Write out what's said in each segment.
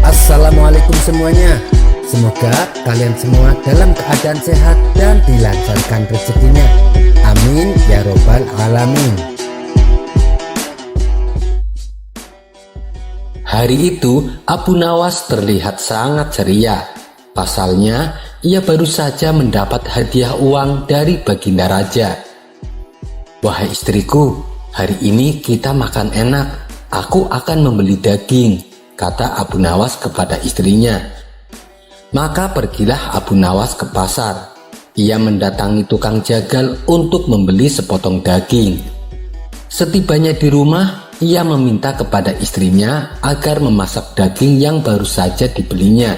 Assalamualaikum semuanya. Semoga kalian semua dalam keadaan sehat dan dilancarkan rezekinya. Amin ya robbal alamin. Hari itu Abu Nawas terlihat sangat ceria. Pasalnya ia baru saja mendapat hadiah uang dari Baginda Raja. "Wahai istriku, hari ini kita makan enak. Aku akan membeli daging," kata Abu Nawas kepada istrinya. Maka pergilah Abu Nawas ke pasar. Ia mendatangi tukang jagal untuk membeli sepotong daging. Setibanya di rumah, ia meminta kepada istrinya agar memasak daging yang baru saja dibelinya.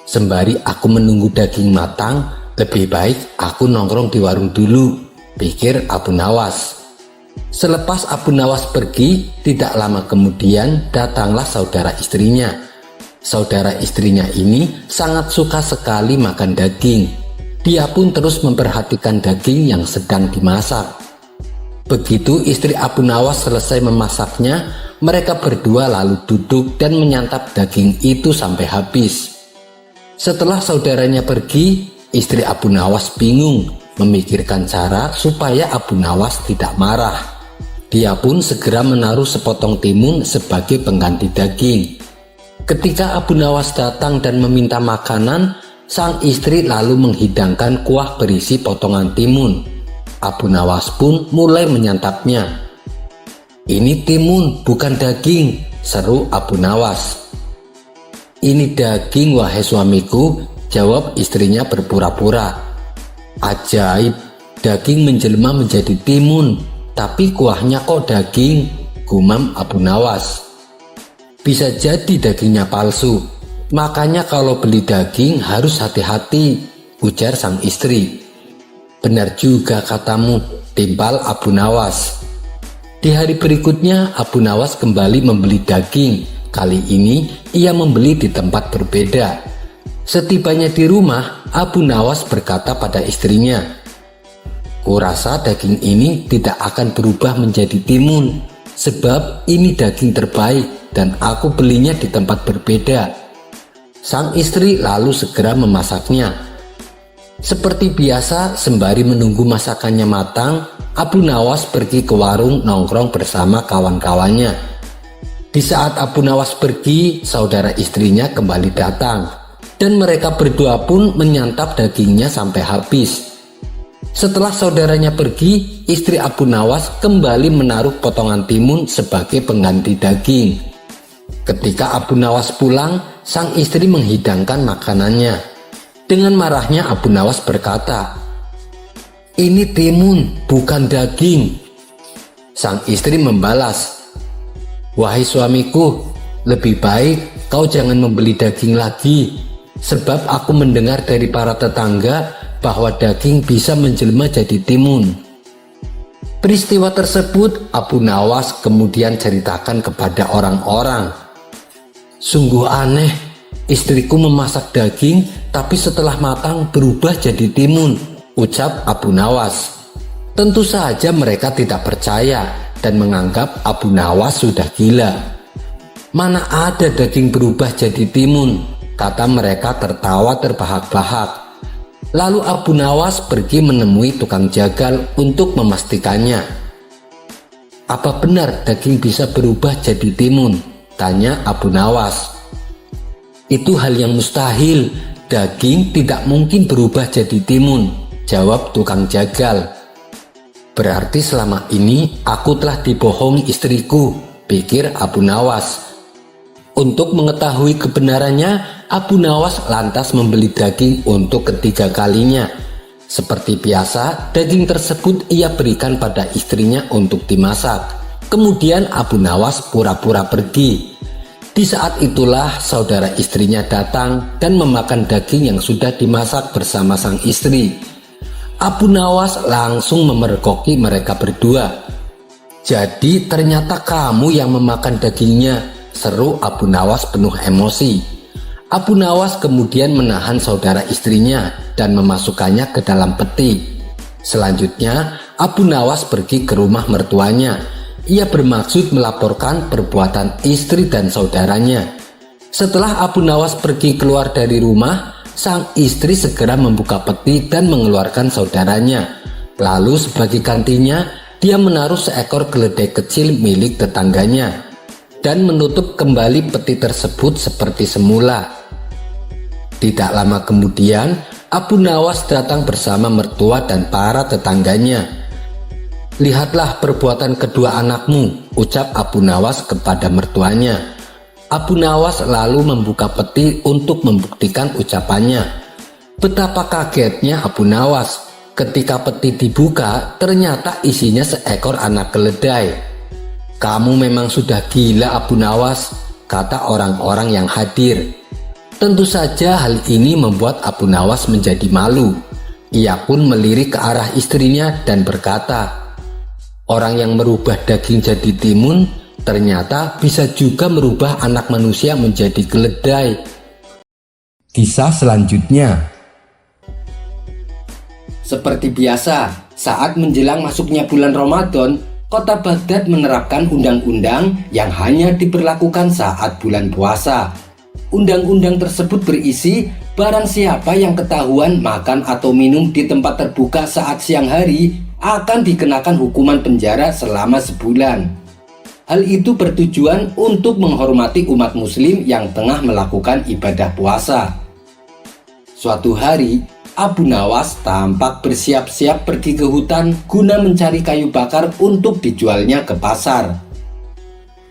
"Sembari aku menunggu daging matang, lebih baik aku nongkrong di warung dulu," pikir Abu Nawas. Selepas Abu Nawas pergi, tidak lama kemudian datanglah saudara istrinya. Saudara istrinya ini sangat suka sekali makan daging. Dia pun terus memperhatikan daging yang sedang dimasak. Begitu istri Abu Nawas selesai memasaknya, mereka berdua lalu duduk dan menyantap daging itu sampai habis. Setelah saudaranya pergi, istri Abu Nawas bingung memikirkan cara supaya Abu Nawas tidak marah. Dia pun segera menaruh sepotong timun sebagai pengganti daging. Ketika Abu Nawas datang dan meminta makanan, sang istri lalu menghidangkan kuah berisi potongan timun. Abu Nawas pun mulai menyantapnya. "Ini timun, bukan daging," seru Abu Nawas. "Ini daging, wahai suamiku," jawab istrinya berpura-pura. "Ajaib, daging menjelma menjadi timun, tapi kuahnya kok daging," gumam Abu Nawas. "Bisa jadi dagingnya palsu, makanya kalau beli daging harus hati-hati," ujar sang istri. "Benar juga katamu," timpal Abu Nawas. Di hari berikutnya Abu Nawas kembali membeli daging. Kali ini ia membeli di tempat berbeda. Setibanya di rumah, Abu Nawas berkata pada istrinya, "Kurasa daging ini tidak akan berubah menjadi timun, sebab ini daging terbaik dan aku belinya di tempat berbeda." Sang istri lalu segera memasaknya. Seperti biasa, sembari menunggu masakannya matang, Abu Nawas pergi ke warung nongkrong bersama kawan-kawannya. Di saat Abu Nawas pergi, saudara istrinya kembali datang, dan mereka berdua pun menyantap dagingnya sampai habis. Setelah saudaranya pergi, istri Abu Nawas kembali menaruh potongan timun sebagai pengganti daging. Ketika Abu Nawas pulang, sang istri menghidangkan makanannya. Dengan marahnya Abu Nawas berkata, "Ini timun, bukan daging." Sang istri membalas, "Wahai suamiku, lebih baik kau jangan membeli daging lagi, sebab aku mendengar dari para tetangga bahwa daging bisa menjelma jadi timun." Peristiwa tersebut Abu Nawas kemudian ceritakan kepada orang-orang. "Sungguh aneh, istriku memasak daging tapi setelah matang berubah jadi timun," ucap Abu Nawas. Tentu saja mereka tidak percaya dan menganggap Abu Nawas sudah gila. "Mana ada daging berubah jadi timun," kata mereka tertawa terbahak-bahak. Lalu Abu Nawas pergi menemui tukang jagal untuk memastikannya. "Apa benar daging bisa berubah jadi timun?" tanya Abu Nawas. "Itu hal yang mustahil, daging tidak mungkin berubah jadi timun," jawab tukang jagal. "Berarti selama ini aku telah dibohongi istriku," pikir Abu Nawas. Untuk mengetahui kebenarannya, Abu Nawas lantas membeli daging untuk ketiga kalinya. Seperti biasa, daging tersebut ia berikan pada istrinya untuk dimasak. Kemudian Abu Nawas pura-pura pergi. Di saat itulah saudara istrinya datang dan memakan daging yang sudah dimasak bersama sang istri. Abu Nawas langsung memergoki mereka berdua. "Jadi ternyata kamu yang memakan dagingnya," seru Abu Nawas penuh emosi. Abu Nawas kemudian menahan saudara istrinya dan memasukkannya ke dalam peti. Selanjutnya, Abu Nawas pergi ke rumah mertuanya. Ia bermaksud melaporkan perbuatan istri dan saudaranya. Setelah Abu Nawas pergi keluar dari rumah, sang istri segera membuka peti dan mengeluarkan saudaranya. Lalu sebagai gantinya, dia menaruh seekor keledai kecil milik tetangganya dan menutup kembali peti tersebut seperti semula. Tidak lama kemudian, Abu Nawas datang bersama mertua dan para tetangganya. "Lihatlah perbuatan kedua anakmu," ucap Abu Nawas kepada mertuanya. Abu Nawas lalu membuka peti untuk membuktikan ucapannya. Betapa kagetnya Abu Nawas ketika peti dibuka, ternyata isinya seekor anak keledai. "Kamu memang sudah gila, Abu Nawas," kata orang-orang yang hadir. Tentu saja hal ini membuat Abu Nawas menjadi malu. Ia pun melirik ke arah istrinya dan berkata, "Orang yang merubah daging jadi timun, ternyata bisa juga merubah anak manusia menjadi keledai." Kisah selanjutnya. Seperti biasa, saat menjelang masuknya bulan Ramadan, Kota Baghdad menerapkan undang-undang yang hanya diberlakukan saat bulan puasa. Undang-undang tersebut berisi barang siapa yang ketahuan makan atau minum di tempat terbuka saat siang hari akan dikenakan hukuman penjara selama sebulan. Hal itu bertujuan untuk menghormati umat muslim yang tengah melakukan ibadah puasa. Suatu hari, Abu Nawas tampak bersiap-siap pergi ke hutan guna mencari kayu bakar untuk dijualnya ke pasar.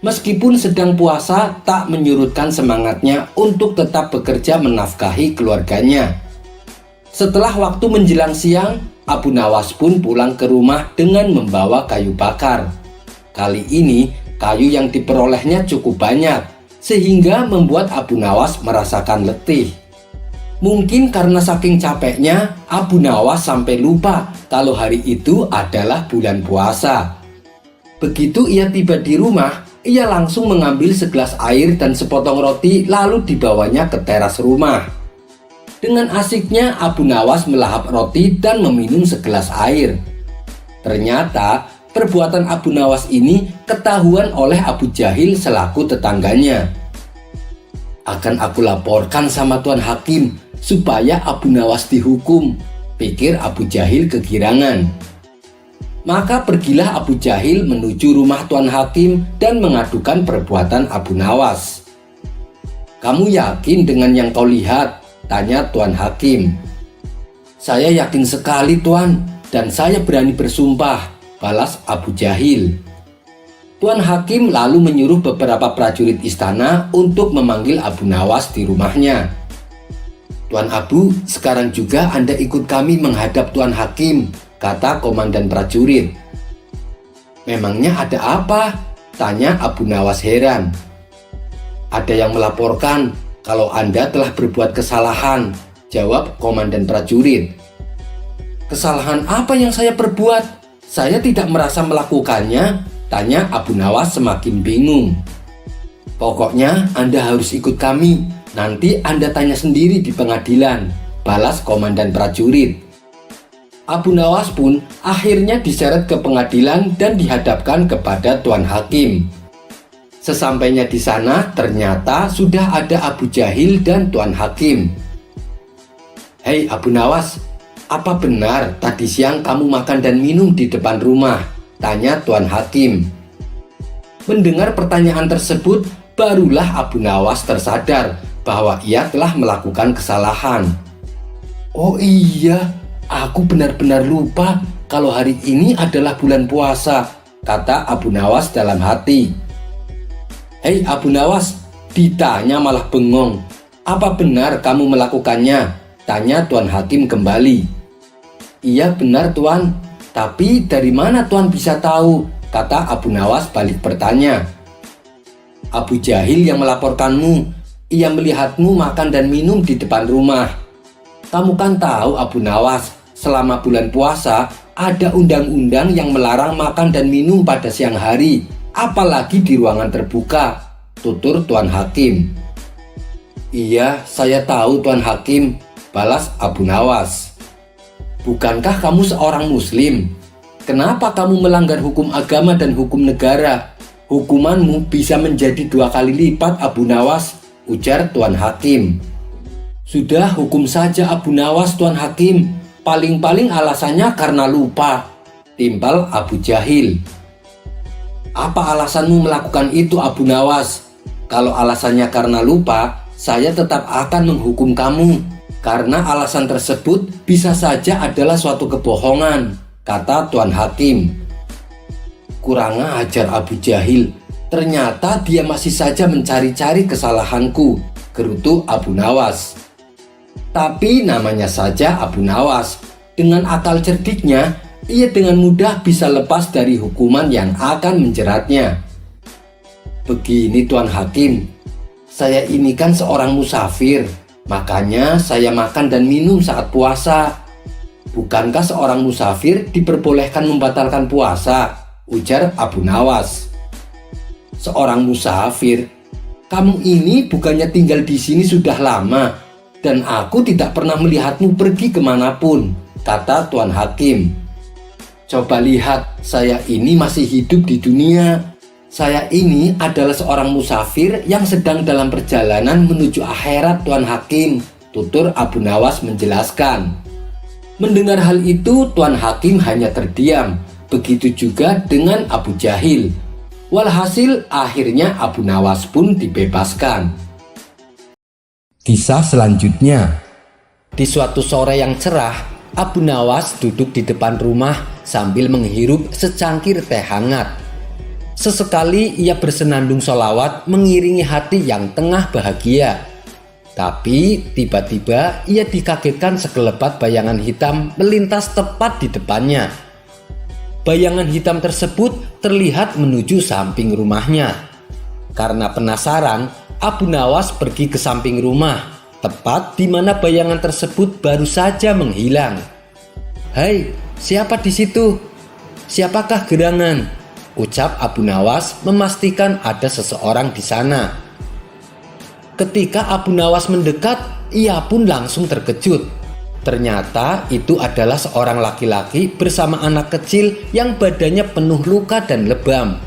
Meskipun sedang puasa, tak menyurutkan semangatnya untuk tetap bekerja menafkahi keluarganya. Setelah waktu menjelang siang, Abu Nawas pun pulang ke rumah dengan membawa kayu bakar. Kali ini, kayu yang diperolehnya cukup banyak, sehingga membuat Abu Nawas merasakan letih. Mungkin karena saking capeknya, Abu Nawas sampai lupa kalau hari itu adalah bulan puasa. Begitu ia tiba di rumah, ia langsung mengambil segelas air dan sepotong roti lalu dibawanya ke teras rumah. Dengan asiknya Abu Nawas melahap roti dan meminum segelas air. Ternyata perbuatan Abu Nawas ini ketahuan oleh Abu Jahil selaku tetangganya. "Akan aku laporkan sama Tuan Hakim supaya Abu Nawas dihukum," pikir Abu Jahil kegirangan. Maka pergilah Abu Jahil menuju rumah Tuan Hakim dan mengadukan perbuatan Abu Nawas. "Kamu yakin dengan yang kau lihat?" tanya Tuan Hakim. "Saya yakin sekali, Tuan, dan saya berani bersumpah," balas Abu Jahil. Tuan Hakim lalu menyuruh beberapa prajurit istana untuk memanggil Abu Nawas di rumahnya. "Tuan Abu, sekarang juga Anda ikut kami menghadap Tuan Hakim," kata komandan prajurit. "Memangnya ada apa?" tanya Abu Nawas heran. "Ada yang melaporkan kalau Anda telah berbuat kesalahan," jawab komandan prajurit. "Kesalahan apa yang saya perbuat? Saya tidak merasa melakukannya," tanya Abu Nawas semakin bingung. "Pokoknya Anda harus ikut kami. Nanti Anda tanya sendiri di pengadilan," balas komandan prajurit. Abu Nawas pun akhirnya diseret ke pengadilan dan dihadapkan kepada Tuan Hakim. Sesampainya di sana, ternyata sudah ada Abu Jahil dan Tuan Hakim. "Hei Abu Nawas, apa benar tadi siang kamu makan dan minum di depan rumah?" tanya Tuan Hakim. Mendengar pertanyaan tersebut, barulah Abu Nawas tersadar bahwa ia telah melakukan kesalahan. "Oh iya, aku benar-benar lupa kalau hari ini adalah bulan puasa," kata Abu Nawas dalam hati. "Hei Abu Nawas," ditanya malah bengong. "Apa benar kamu melakukannya?" tanya Tuan Hakim kembali. "Iya benar Tuan, tapi dari mana Tuan bisa tahu?" kata Abu Nawas balik bertanya. "Abu Jahil yang melaporkanmu. Ia melihatmu makan dan minum di depan rumah. Kamu kan tahu Abu Nawas, selama bulan puasa ada undang-undang yang melarang makan dan minum pada siang hari, apalagi di ruangan terbuka," tutur Tuan Hakim. "Iya, saya tahu Tuan Hakim," balas Abu Nawas. Bukankah kamu seorang muslim? Kenapa kamu melanggar hukum agama dan hukum negara? Hukumanmu bisa menjadi 2 kali lipat, Abu Nawas, ujar Tuan Hakim. Sudah, hukum saja Abu Nawas, Tuan Hakim. Paling-paling alasannya karena lupa, timbal Abu Jahil. Apa alasanmu melakukan itu, Abu Nawas? Kalau alasannya karena lupa, saya tetap akan menghukum kamu. Karena alasan tersebut bisa saja adalah suatu kebohongan, kata Tuan Hakim. Kurang ajar Abu Jahil. Ternyata dia masih saja mencari-cari kesalahanku, gerutu Abu Nawas. Tapi namanya saja Abu Nawas. Dengan akal cerdiknya, ia dengan mudah bisa lepas dari hukuman yang akan menjeratnya. Begini Tuan Hakim, saya ini kan seorang musafir, makanya saya makan dan minum saat puasa. Bukankah seorang musafir diperbolehkan membatalkan puasa? Ujar Abu Nawas. Seorang musafir? Kamu ini bukannya tinggal di sini sudah lama, dan aku tidak pernah melihatmu pergi kemanapun, kata Tuan Hakim. Coba lihat, saya ini masih hidup di dunia. Saya ini adalah seorang musafir yang sedang dalam perjalanan menuju akhirat, Tuan Hakim, tutur Abu Nawas menjelaskan. Mendengar hal itu, Tuan Hakim hanya terdiam. Begitu juga dengan Abu Jahil. Walhasil akhirnya Abu Nawas pun dibebaskan. Kisah selanjutnya. Di suatu sore yang cerah, Abu Nawas duduk di depan rumah sambil menghirup secangkir teh hangat. Sesekali ia bersenandung sholawat mengiringi hati yang tengah bahagia. Tapi tiba-tiba ia dikagetkan sekelebat bayangan hitam melintas tepat di depannya. Bayangan hitam tersebut terlihat menuju samping rumahnya. Karena penasaran, Abu Nawas pergi ke samping rumah, tepat di mana bayangan tersebut baru saja menghilang. "Hai, siapa di situ? Siapakah gerangan?" ucap Abu Nawas memastikan ada seseorang di sana. Ketika Abu Nawas mendekat, ia pun langsung terkejut. Ternyata itu adalah seorang laki-laki bersama anak kecil yang badannya penuh luka dan lebam.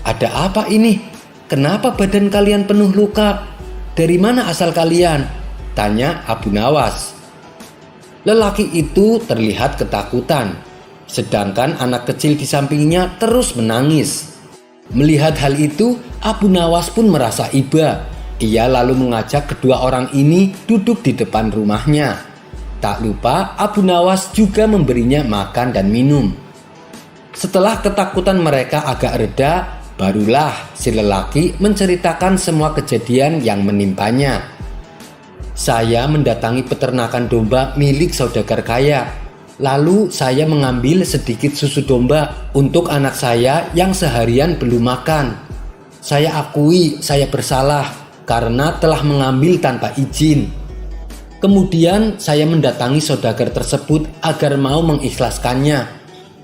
"Ada apa ini? Kenapa badan kalian penuh luka? Dari mana asal kalian?" tanya Abu Nawas. Lelaki itu terlihat ketakutan, sedangkan anak kecil di sampingnya terus menangis. Melihat hal itu, Abu Nawas pun merasa iba. Ia lalu mengajak kedua orang ini duduk di depan rumahnya. Tak lupa Abu Nawas juga memberinya makan dan minum. Setelah ketakutan mereka agak reda, barulah si lelaki menceritakan semua kejadian yang menimpanya. "Saya mendatangi peternakan domba milik saudagar kaya. Lalu saya mengambil sedikit susu domba untuk anak saya yang seharian belum makan. Saya akui saya bersalah karena telah mengambil tanpa izin. Kemudian saya mendatangi saudagar tersebut agar mau mengikhlaskannya.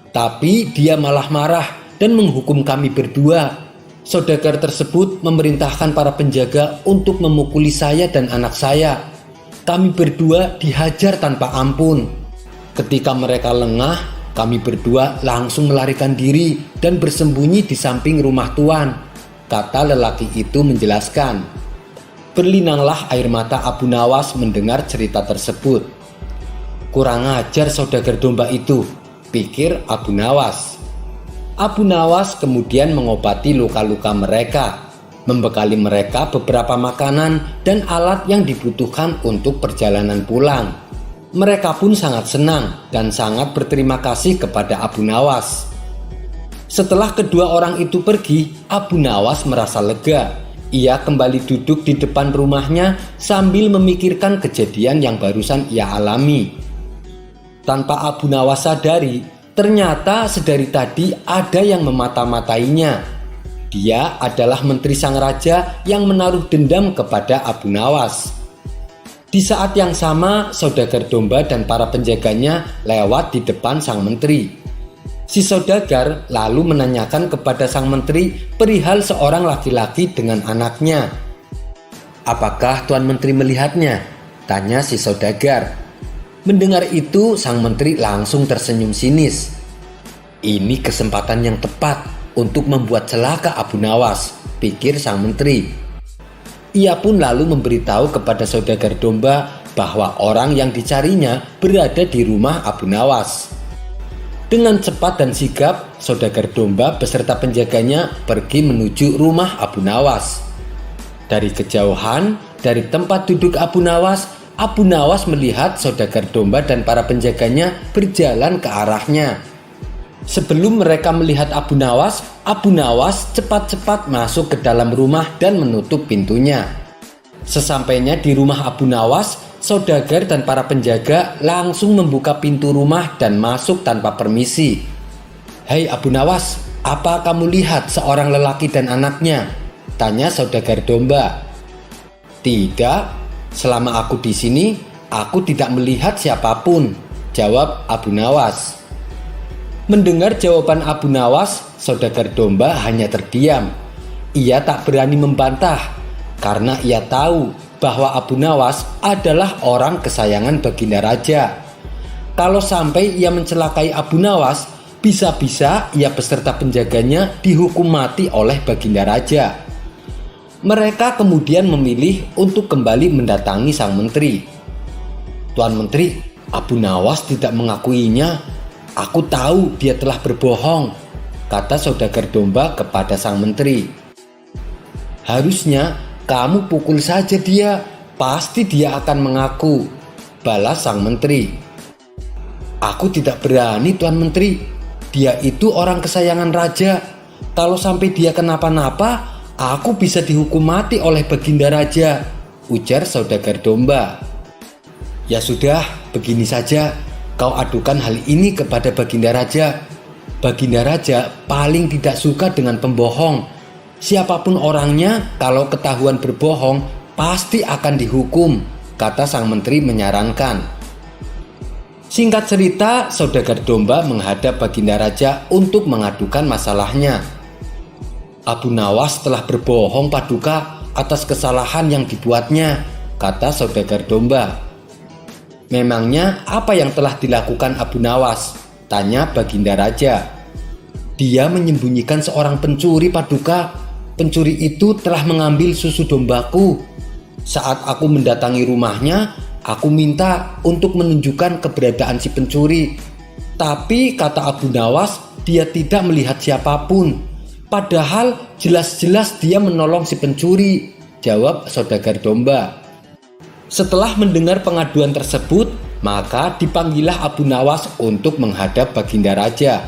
Tapi dia malah marah dan menghukum kami berdua. Saudagar tersebut memerintahkan para penjaga untuk memukuli saya dan anak saya. Kami berdua dihajar tanpa ampun. Ketika mereka lengah, kami berdua langsung melarikan diri dan bersembunyi di samping rumah tuan," kata lelaki itu menjelaskan. Berlinanglah air mata Abu Nawas mendengar cerita tersebut. "Kurang ajar saudagar domba itu," pikir Abu Nawas. Abu Nawas kemudian mengobati luka-luka mereka, membekali mereka beberapa makanan dan alat yang dibutuhkan untuk perjalanan pulang. Mereka pun sangat senang dan sangat berterima kasih kepada Abu Nawas. Setelah kedua orang itu pergi, Abu Nawas merasa lega. Ia kembali duduk di depan rumahnya sambil memikirkan kejadian yang barusan ia alami. Tanpa Abu Nawas sadari, ternyata sedari tadi ada yang memata-matainya. Dia adalah menteri sang raja yang menaruh dendam kepada Abu Nawas. Di saat yang sama, saudagar domba dan para penjaganya lewat di depan sang menteri. Si saudagar lalu menanyakan kepada sang menteri perihal seorang laki-laki dengan anaknya. "Apakah Tuan Menteri melihatnya?" tanya si saudagar. Mendengar itu, sang menteri langsung tersenyum sinis. Ini kesempatan yang tepat untuk membuat celaka Abu Nawas, pikir sang menteri. Ia pun lalu memberitahu kepada saudagar domba bahwa orang yang dicarinya berada di rumah Abu Nawas. Dengan cepat dan sigap, saudagar domba beserta penjaganya pergi menuju rumah Abu Nawas. Dari kejauhan, dari tempat duduk Abu Nawas melihat saudagar domba dan para penjaganya berjalan ke arahnya. Sebelum mereka melihat Abu Nawas cepat-cepat masuk ke dalam rumah dan menutup pintunya. Sesampainya di rumah Abu Nawas, saudagar dan para penjaga langsung membuka pintu rumah dan masuk tanpa permisi. "Hei Abu Nawas, apa kamu lihat seorang lelaki dan anaknya?" tanya saudagar domba. "Tidak. Selama aku di sini, aku tidak melihat siapapun," jawab Abu Nawas. Mendengar jawaban Abu Nawas, saudagar domba hanya terdiam. Ia tak berani membantah karena ia tahu bahwa Abu Nawas adalah orang kesayangan Baginda Raja. Kalau sampai ia mencelakai Abu Nawas, bisa-bisa ia beserta penjaganya dihukum mati oleh Baginda Raja. Mereka kemudian memilih untuk kembali mendatangi sang menteri. "Tuan Menteri, Abu Nawas tidak mengakuinya. Aku tahu dia telah berbohong," kata saudagar domba kepada sang menteri. "Harusnya kamu pukul saja dia, pasti dia akan mengaku," balas sang menteri. "Aku tidak berani, Tuan Menteri. Dia itu orang kesayangan raja. Kalau sampai dia kenapa-napa, aku bisa dihukum mati oleh Baginda Raja," ujar saudagar domba. "Ya sudah, begini saja. Kau adukan hal ini kepada Baginda Raja. Baginda Raja paling tidak suka dengan pembohong. Siapapun orangnya, kalau ketahuan berbohong, pasti akan dihukum," kata sang menteri menyarankan. Singkat cerita, saudagar domba menghadap Baginda Raja untuk mengadukan masalahnya. "Abu Nawas telah berbohong Paduka atas kesalahan yang dibuatnya," kata saudagar domba. "Memangnya apa yang telah dilakukan Abu Nawas?" tanya Baginda Raja. "Dia menyembunyikan seorang pencuri, Paduka. Pencuri itu telah mengambil susu dombaku. Saat aku mendatangi rumahnya, aku minta untuk menunjukkan keberadaan si pencuri. Tapi kata Abu Nawas, dia tidak melihat siapapun. Padahal jelas-jelas dia menolong si pencuri," jawab saudagar domba. Setelah mendengar pengaduan tersebut, maka dipanggillah Abu Nawas untuk menghadap Baginda Raja.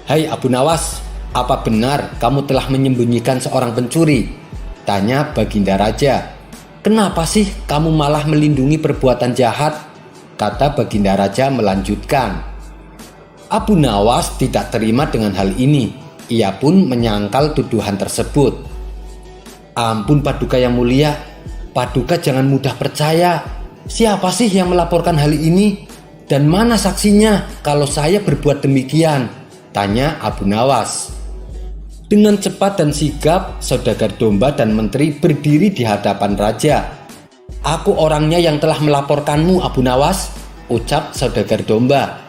"Hai Abu Nawas, apa benar kamu telah menyembunyikan seorang pencuri?" tanya Baginda Raja. "Kenapa sih kamu malah melindungi perbuatan jahat?" kata Baginda Raja melanjutkan. Abu Nawas tidak terima dengan hal ini. Ia pun menyangkal tuduhan tersebut. "Ampun Paduka yang mulia, Paduka jangan mudah percaya. Siapa sih yang melaporkan hal ini? Dan mana saksinya kalau saya berbuat demikian?" tanya Abu Nawas. Dengan cepat dan sigap, saudagar domba dan menteri berdiri di hadapan raja. "Aku orangnya yang telah melaporkanmu, Abu Nawas," ucap saudagar domba.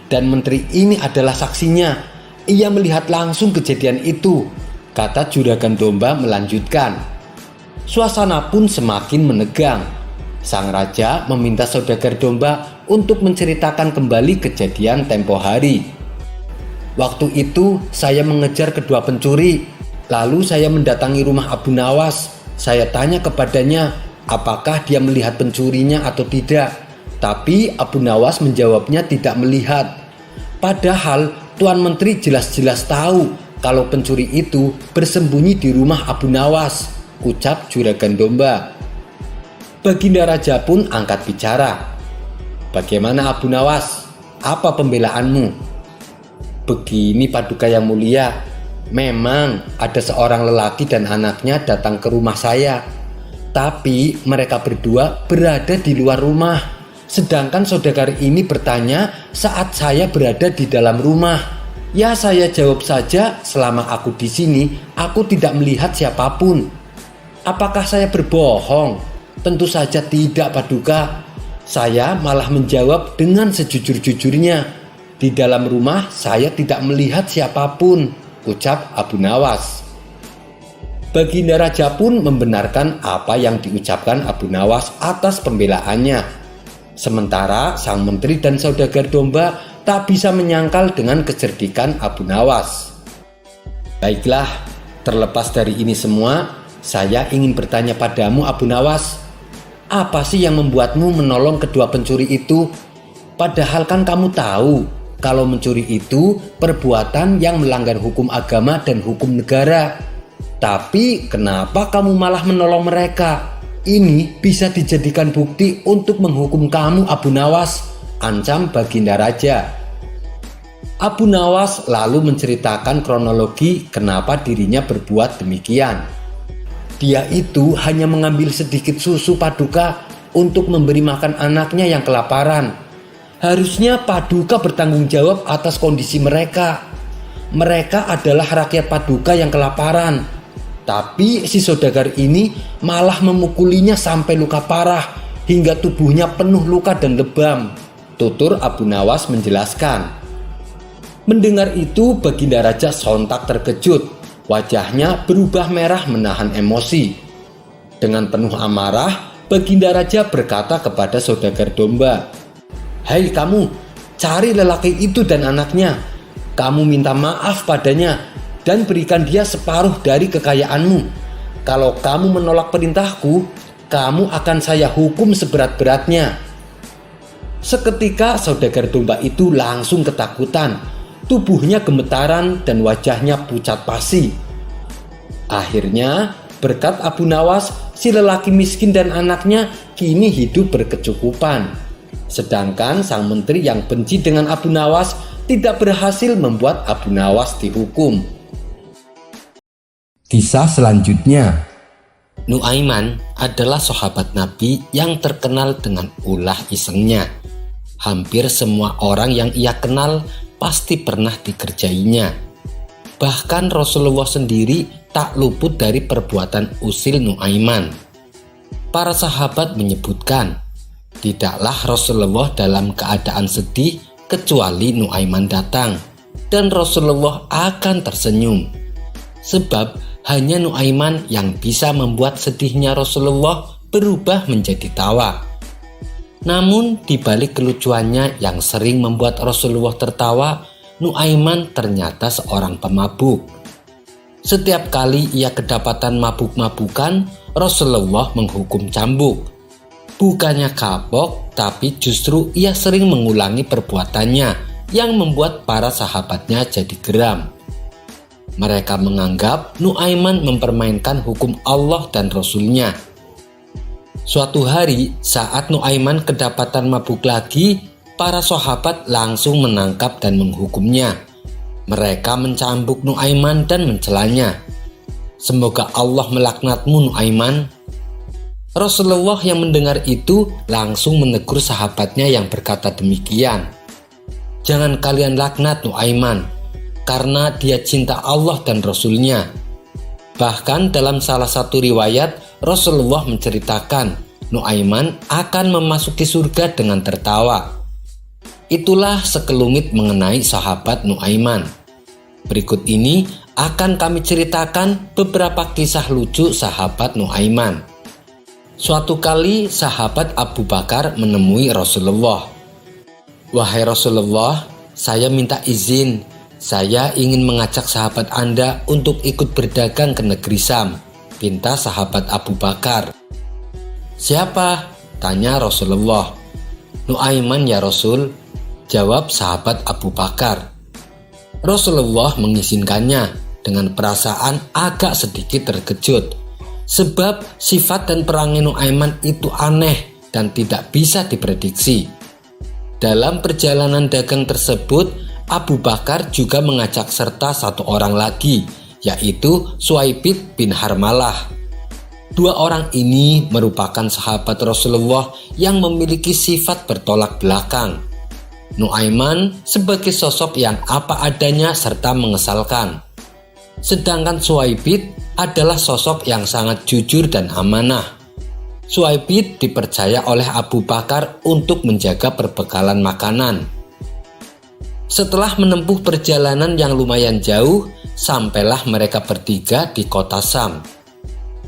"Dan menteri ini adalah saksinya. Ia melihat langsung kejadian itu," kata juragan domba melanjutkan. Suasana pun semakin menegang. Sang raja meminta saudagar domba untuk menceritakan kembali kejadian tempo hari. "Waktu itu saya mengejar kedua pencuri. Lalu saya mendatangi rumah Abu Nawas. Saya tanya kepadanya apakah dia melihat pencurinya atau tidak. Tapi Abu Nawas menjawabnya tidak melihat. Padahal Tuan Menteri jelas-jelas tahu kalau pencuri itu bersembunyi di rumah Abu Nawas," ucap juragan domba. Baginda Raja pun angkat bicara. "Bagaimana Abu Nawas? Apa pembelaanmu?" "Begini Paduka yang mulia, memang ada seorang lelaki dan anaknya datang ke rumah saya. Tapi mereka berdua berada di luar rumah. Sedangkan saudagar ini bertanya saat saya berada di dalam rumah. Ya saya jawab saja, selama aku di sini, aku tidak melihat siapapun. Apakah saya berbohong? Tentu saja tidak Paduka. saya malah menjawab dengan sejujur-jujurnya. Di dalam rumah saya tidak melihat siapapun, ucap Abu Nawas. Baginda Raja pun membenarkan apa yang diucapkan Abu Nawas atas pembelaannya. Sementara sang menteri dan saudagar domba tak bisa menyangkal dengan kecerdikan Abu Nawas. Baiklah, terlepas dari ini semua, saya ingin bertanya padamu Abu Nawas, apa sih yang membuatmu menolong kedua pencuri itu? Padahal kan kamu tahu kalau mencuri itu perbuatan yang melanggar hukum agama dan hukum negara. Tapi kenapa kamu malah menolong mereka? Ini bisa dijadikan bukti untuk menghukum kamu Abu Nawas, ancam Baginda Raja. Abu Nawas lalu menceritakan kronologi kenapa dirinya berbuat demikian. Dia itu hanya mengambil sedikit susu paduka untuk memberi makan anaknya yang kelaparan. Harusnya Paduka bertanggung jawab atas kondisi mereka. Mereka adalah rakyat Paduka yang kelaparan. Tapi si saudagar ini malah memukulinya sampai luka parah hingga tubuhnya penuh luka dan lebam, tutur Abu Nawas menjelaskan. Mendengar itu Baginda Raja sontak terkejut. Wajahnya berubah merah menahan emosi. Dengan penuh amarah, Baginda Raja berkata kepada saudagar domba, "Hei kamu, cari lelaki itu dan anaknya. Kamu minta maaf padanya dan berikan dia separuh dari kekayaanmu. Kalau kamu menolak perintahku, kamu akan saya hukum seberat-beratnya." Seketika saudagar domba itu langsung ketakutan. Tubuhnya gemetaran dan wajahnya pucat pasi. Akhirnya, berkat Abu Nawas, si lelaki miskin dan anaknya kini hidup berkecukupan. Sedangkan sang menteri yang benci dengan Abu Nawas tidak berhasil membuat Abu Nawas dihukum. Kisah selanjutnya. Nuaiman adalah sahabat Nabi yang terkenal dengan ulah isengnya. Hampir semua orang yang ia kenal pasti pernah dikerjainya. Bahkan Rasulullah sendiri tak luput dari perbuatan usil Nuaiman. Para sahabat menyebutkan, tidaklah Rasulullah dalam keadaan sedih kecuali Nuaiman datang, dan Rasulullah akan tersenyum. Sebab hanya Nuaiman yang bisa membuat sedihnya Rasulullah berubah menjadi tawa. Namun di balik kelucuannya yang sering membuat Rasulullah tertawa, Nuaiman ternyata seorang pemabuk. Setiap kali ia kedapatan mabuk-mabukan, Rasulullah menghukum cambuk. Bukannya kapok, tapi justru ia sering mengulangi perbuatannya yang membuat para sahabatnya jadi geram. Mereka menganggap Nuaiman mempermainkan hukum Allah dan Rasul-Nya. Suatu hari saat Nuaiman kedapatan mabuk lagi, para sahabat langsung menangkap dan menghukumnya. Mereka mencambuk Nuaiman dan mencelanya. "Semoga Allah melaknatmu Nuaiman." Rasulullah yang mendengar itu langsung menegur sahabatnya yang berkata demikian. "Jangan kalian laknat Nuaiman, karena dia cinta Allah dan Rasul-Nya." Bahkan dalam salah satu riwayat, Rasulullah menceritakan Nuaiman akan memasuki surga dengan tertawa. Itulah sekelumit mengenai sahabat Nuaiman. Berikut ini akan kami ceritakan beberapa kisah lucu sahabat Nuaiman. Suatu kali sahabat Abu Bakar menemui Rasulullah. "Wahai Rasulullah, saya minta izin. Saya ingin mengajak sahabat Anda untuk ikut berdagang ke negeri Sam," pinta sahabat Abu Bakar. "Siapa?" tanya Rasulullah. "Nuaiman ya Rasul," jawab sahabat Abu Bakar. Rasulullah mengizinkannya dengan perasaan agak sedikit terkejut. Sebab sifat dan perangai Nuaiman itu aneh dan tidak bisa diprediksi. Dalam perjalanan dagang tersebut, Abu Bakar juga mengajak serta satu orang lagi, yaitu Suaibit bin Harmalah. Dua orang ini merupakan sahabat Rasulullah yang memiliki sifat bertolak belakang. Nuaiman sebagai sosok yang apa adanya serta mengesalkan. Sedangkan Suaibit adalah sosok yang sangat jujur dan amanah. Suhaibid dipercaya oleh Abu Bakar untuk menjaga perbekalan makanan. Setelah menempuh perjalanan yang lumayan jauh, sampailah mereka bertiga di kota Sam.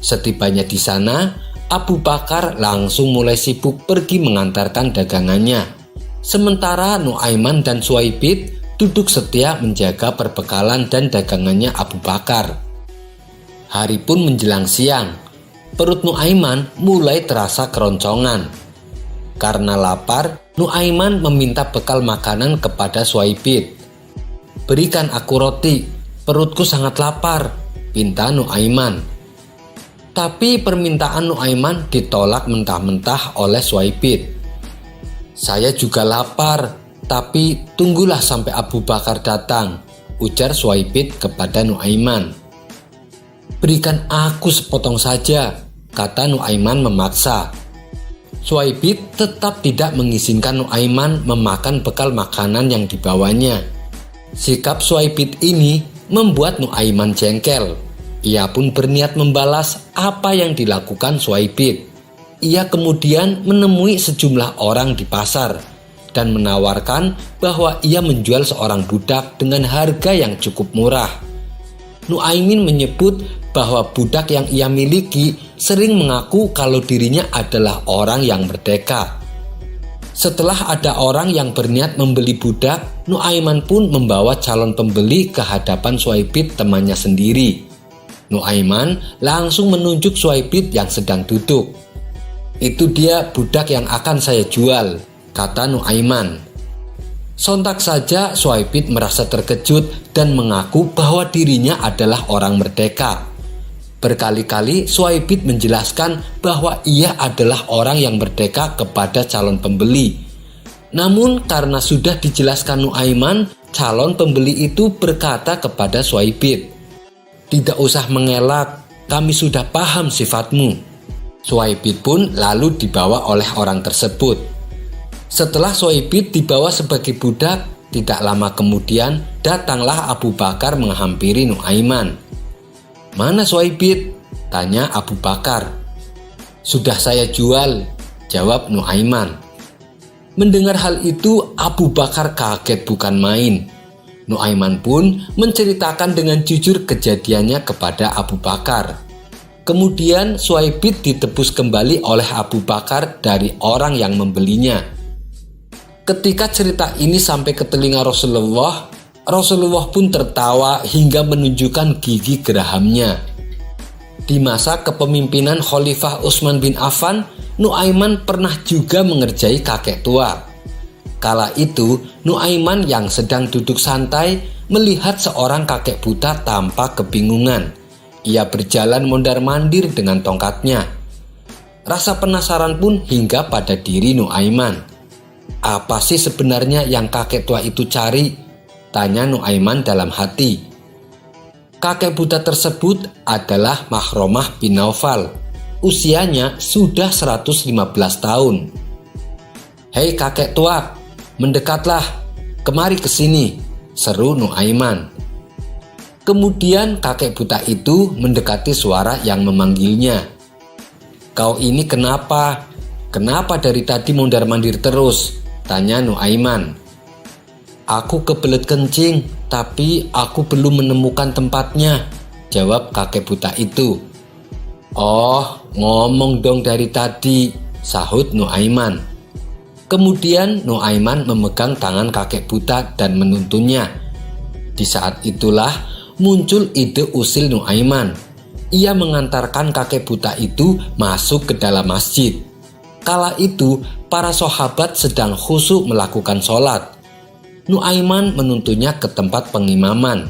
Setibanya di sana, Abu Bakar langsung mulai sibuk pergi mengantarkan dagangannya. Sementara Nuaiman dan Suhaibid duduk setia menjaga perbekalan dan dagangannya Abu Bakar. Hari pun menjelang siang, perut Nuaiman mulai terasa keroncongan. Karena lapar, Nuaiman meminta bekal makanan kepada Suhaibid. "Berikan aku roti, perutku sangat lapar," pinta Nuaiman. Tapi permintaan Nuaiman ditolak mentah-mentah oleh Suhaibid. "Saya juga lapar, tapi tunggulah sampai Abu Bakar datang," ujar Suhaibid kepada Nuaiman. "Berikan aku sepotong saja," kata Nuaiman memaksa. Suhaibid tetap tidak mengizinkan Nuaiman memakan bekal makanan yang dibawanya. Sikap Suhaibid ini membuat Nuaiman jengkel. Ia pun berniat membalas apa yang dilakukan Suhaibid. Ia kemudian menemui sejumlah orang di pasar dan menawarkan bahwa ia menjual seorang budak dengan harga yang cukup murah. Nuaiman menyebut bahwa budak yang ia miliki sering mengaku kalau dirinya adalah orang yang merdeka. Setelah ada orang yang berniat membeli budak, Nuaiman pun membawa calon pembeli ke hadapan Suhaibid temannya sendiri. Nuaiman langsung menunjuk Suhaibid yang sedang duduk. "Itu dia budak yang akan saya jual," kata Nuaiman. Sontak saja Suhaibid merasa terkejut dan mengaku bahwa dirinya adalah orang merdeka. Berkali-kali Suhaibid menjelaskan bahwa ia adalah orang yang merdeka kepada calon pembeli. Namun karena sudah dijelaskan Nuaiman, calon pembeli itu berkata kepada Suhaibid, "Tidak usah mengelak, kami sudah paham sifatmu." Suhaibid pun lalu dibawa oleh orang tersebut. Setelah Suhaibid dibawa sebagai budak, tidak lama kemudian datanglah Abu Bakar menghampiri Nuaiman. "Mana Suhaibid?" tanya Abu Bakar. "Sudah saya jual," jawab Nuaiman. Mendengar hal itu, Abu Bakar kaget bukan main. Nuaiman pun menceritakan dengan jujur kejadiannya kepada Abu Bakar. Kemudian Suhaibid ditebus kembali oleh Abu Bakar dari orang yang membelinya. Ketika cerita ini sampai ke telinga Rasulullah, Rasulullah pun tertawa hingga menunjukkan gigi gerahamnya. Di masa kepemimpinan Khalifah Utsman bin Affan, Nuaiman pernah juga mengerjai kakek tua. Kala itu, Nuaiman yang sedang duduk santai melihat seorang kakek buta tanpa kebingungan. Ia berjalan mondar-mandir dengan tongkatnya. Rasa penasaran pun hingga pada diri Nuaiman. "Apa sih sebenarnya yang kakek tua itu cari?" tanya Nuaiman dalam hati. Kakek buta tersebut adalah Mahromah bin Naufal. Usianya sudah 115 tahun. "Hei kakek tua, mendekatlah, kemari ke sini," seru Nuaiman. Kemudian kakek buta itu mendekati suara yang memanggilnya. "Kau ini kenapa? Kenapa dari tadi mondar-mandir terus?" tanya Nuaiman. "Aku kebelet kencing, tapi aku belum menemukan tempatnya," jawab kakek buta itu. "Oh, ngomong dong dari tadi," sahut Nuaiman. Kemudian Nuaiman memegang tangan kakek buta dan menuntunnya. Di saat itulah muncul ide usil Nuaiman. Ia mengantarkan kakek buta itu masuk ke dalam masjid. Kala itu, para sahabat sedang khusyuk melakukan sholat. Nuaiman menuntunnya ke tempat pengimaman.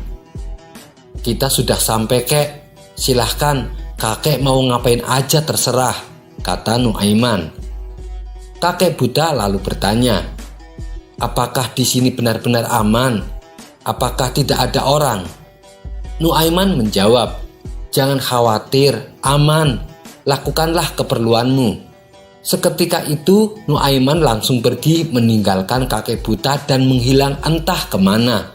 "Kita sudah sampai, kek. Silahkan, kakek mau ngapain aja terserah," kata Nuaiman. Kakek buta lalu bertanya, "Apakah di sini benar-benar aman? Apakah tidak ada orang?" Nuaiman menjawab, "Jangan khawatir, aman. Lakukanlah keperluanmu." Seketika itu Nuaiman langsung pergi meninggalkan kakek buta dan menghilang entah kemana.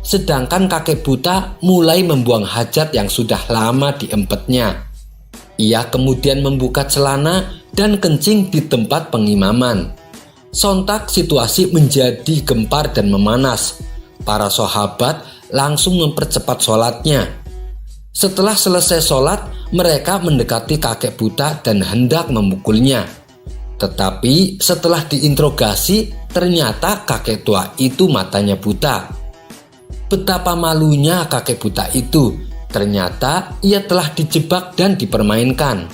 Sedangkan kakek buta mulai membuang hajat yang sudah lama diempetnya. Ia kemudian membuka celana dan kencing di tempat pengimaman. Sontak situasi menjadi gempar dan memanas. Para sahabat langsung mempercepat sholatnya. Setelah selesai sholat, mereka mendekati kakek buta dan hendak memukulnya. Tetapi setelah diinterogasi, ternyata kakek tua itu matanya buta. Betapa malunya kakek buta itu. Ternyata ia telah dijebak dan dipermainkan.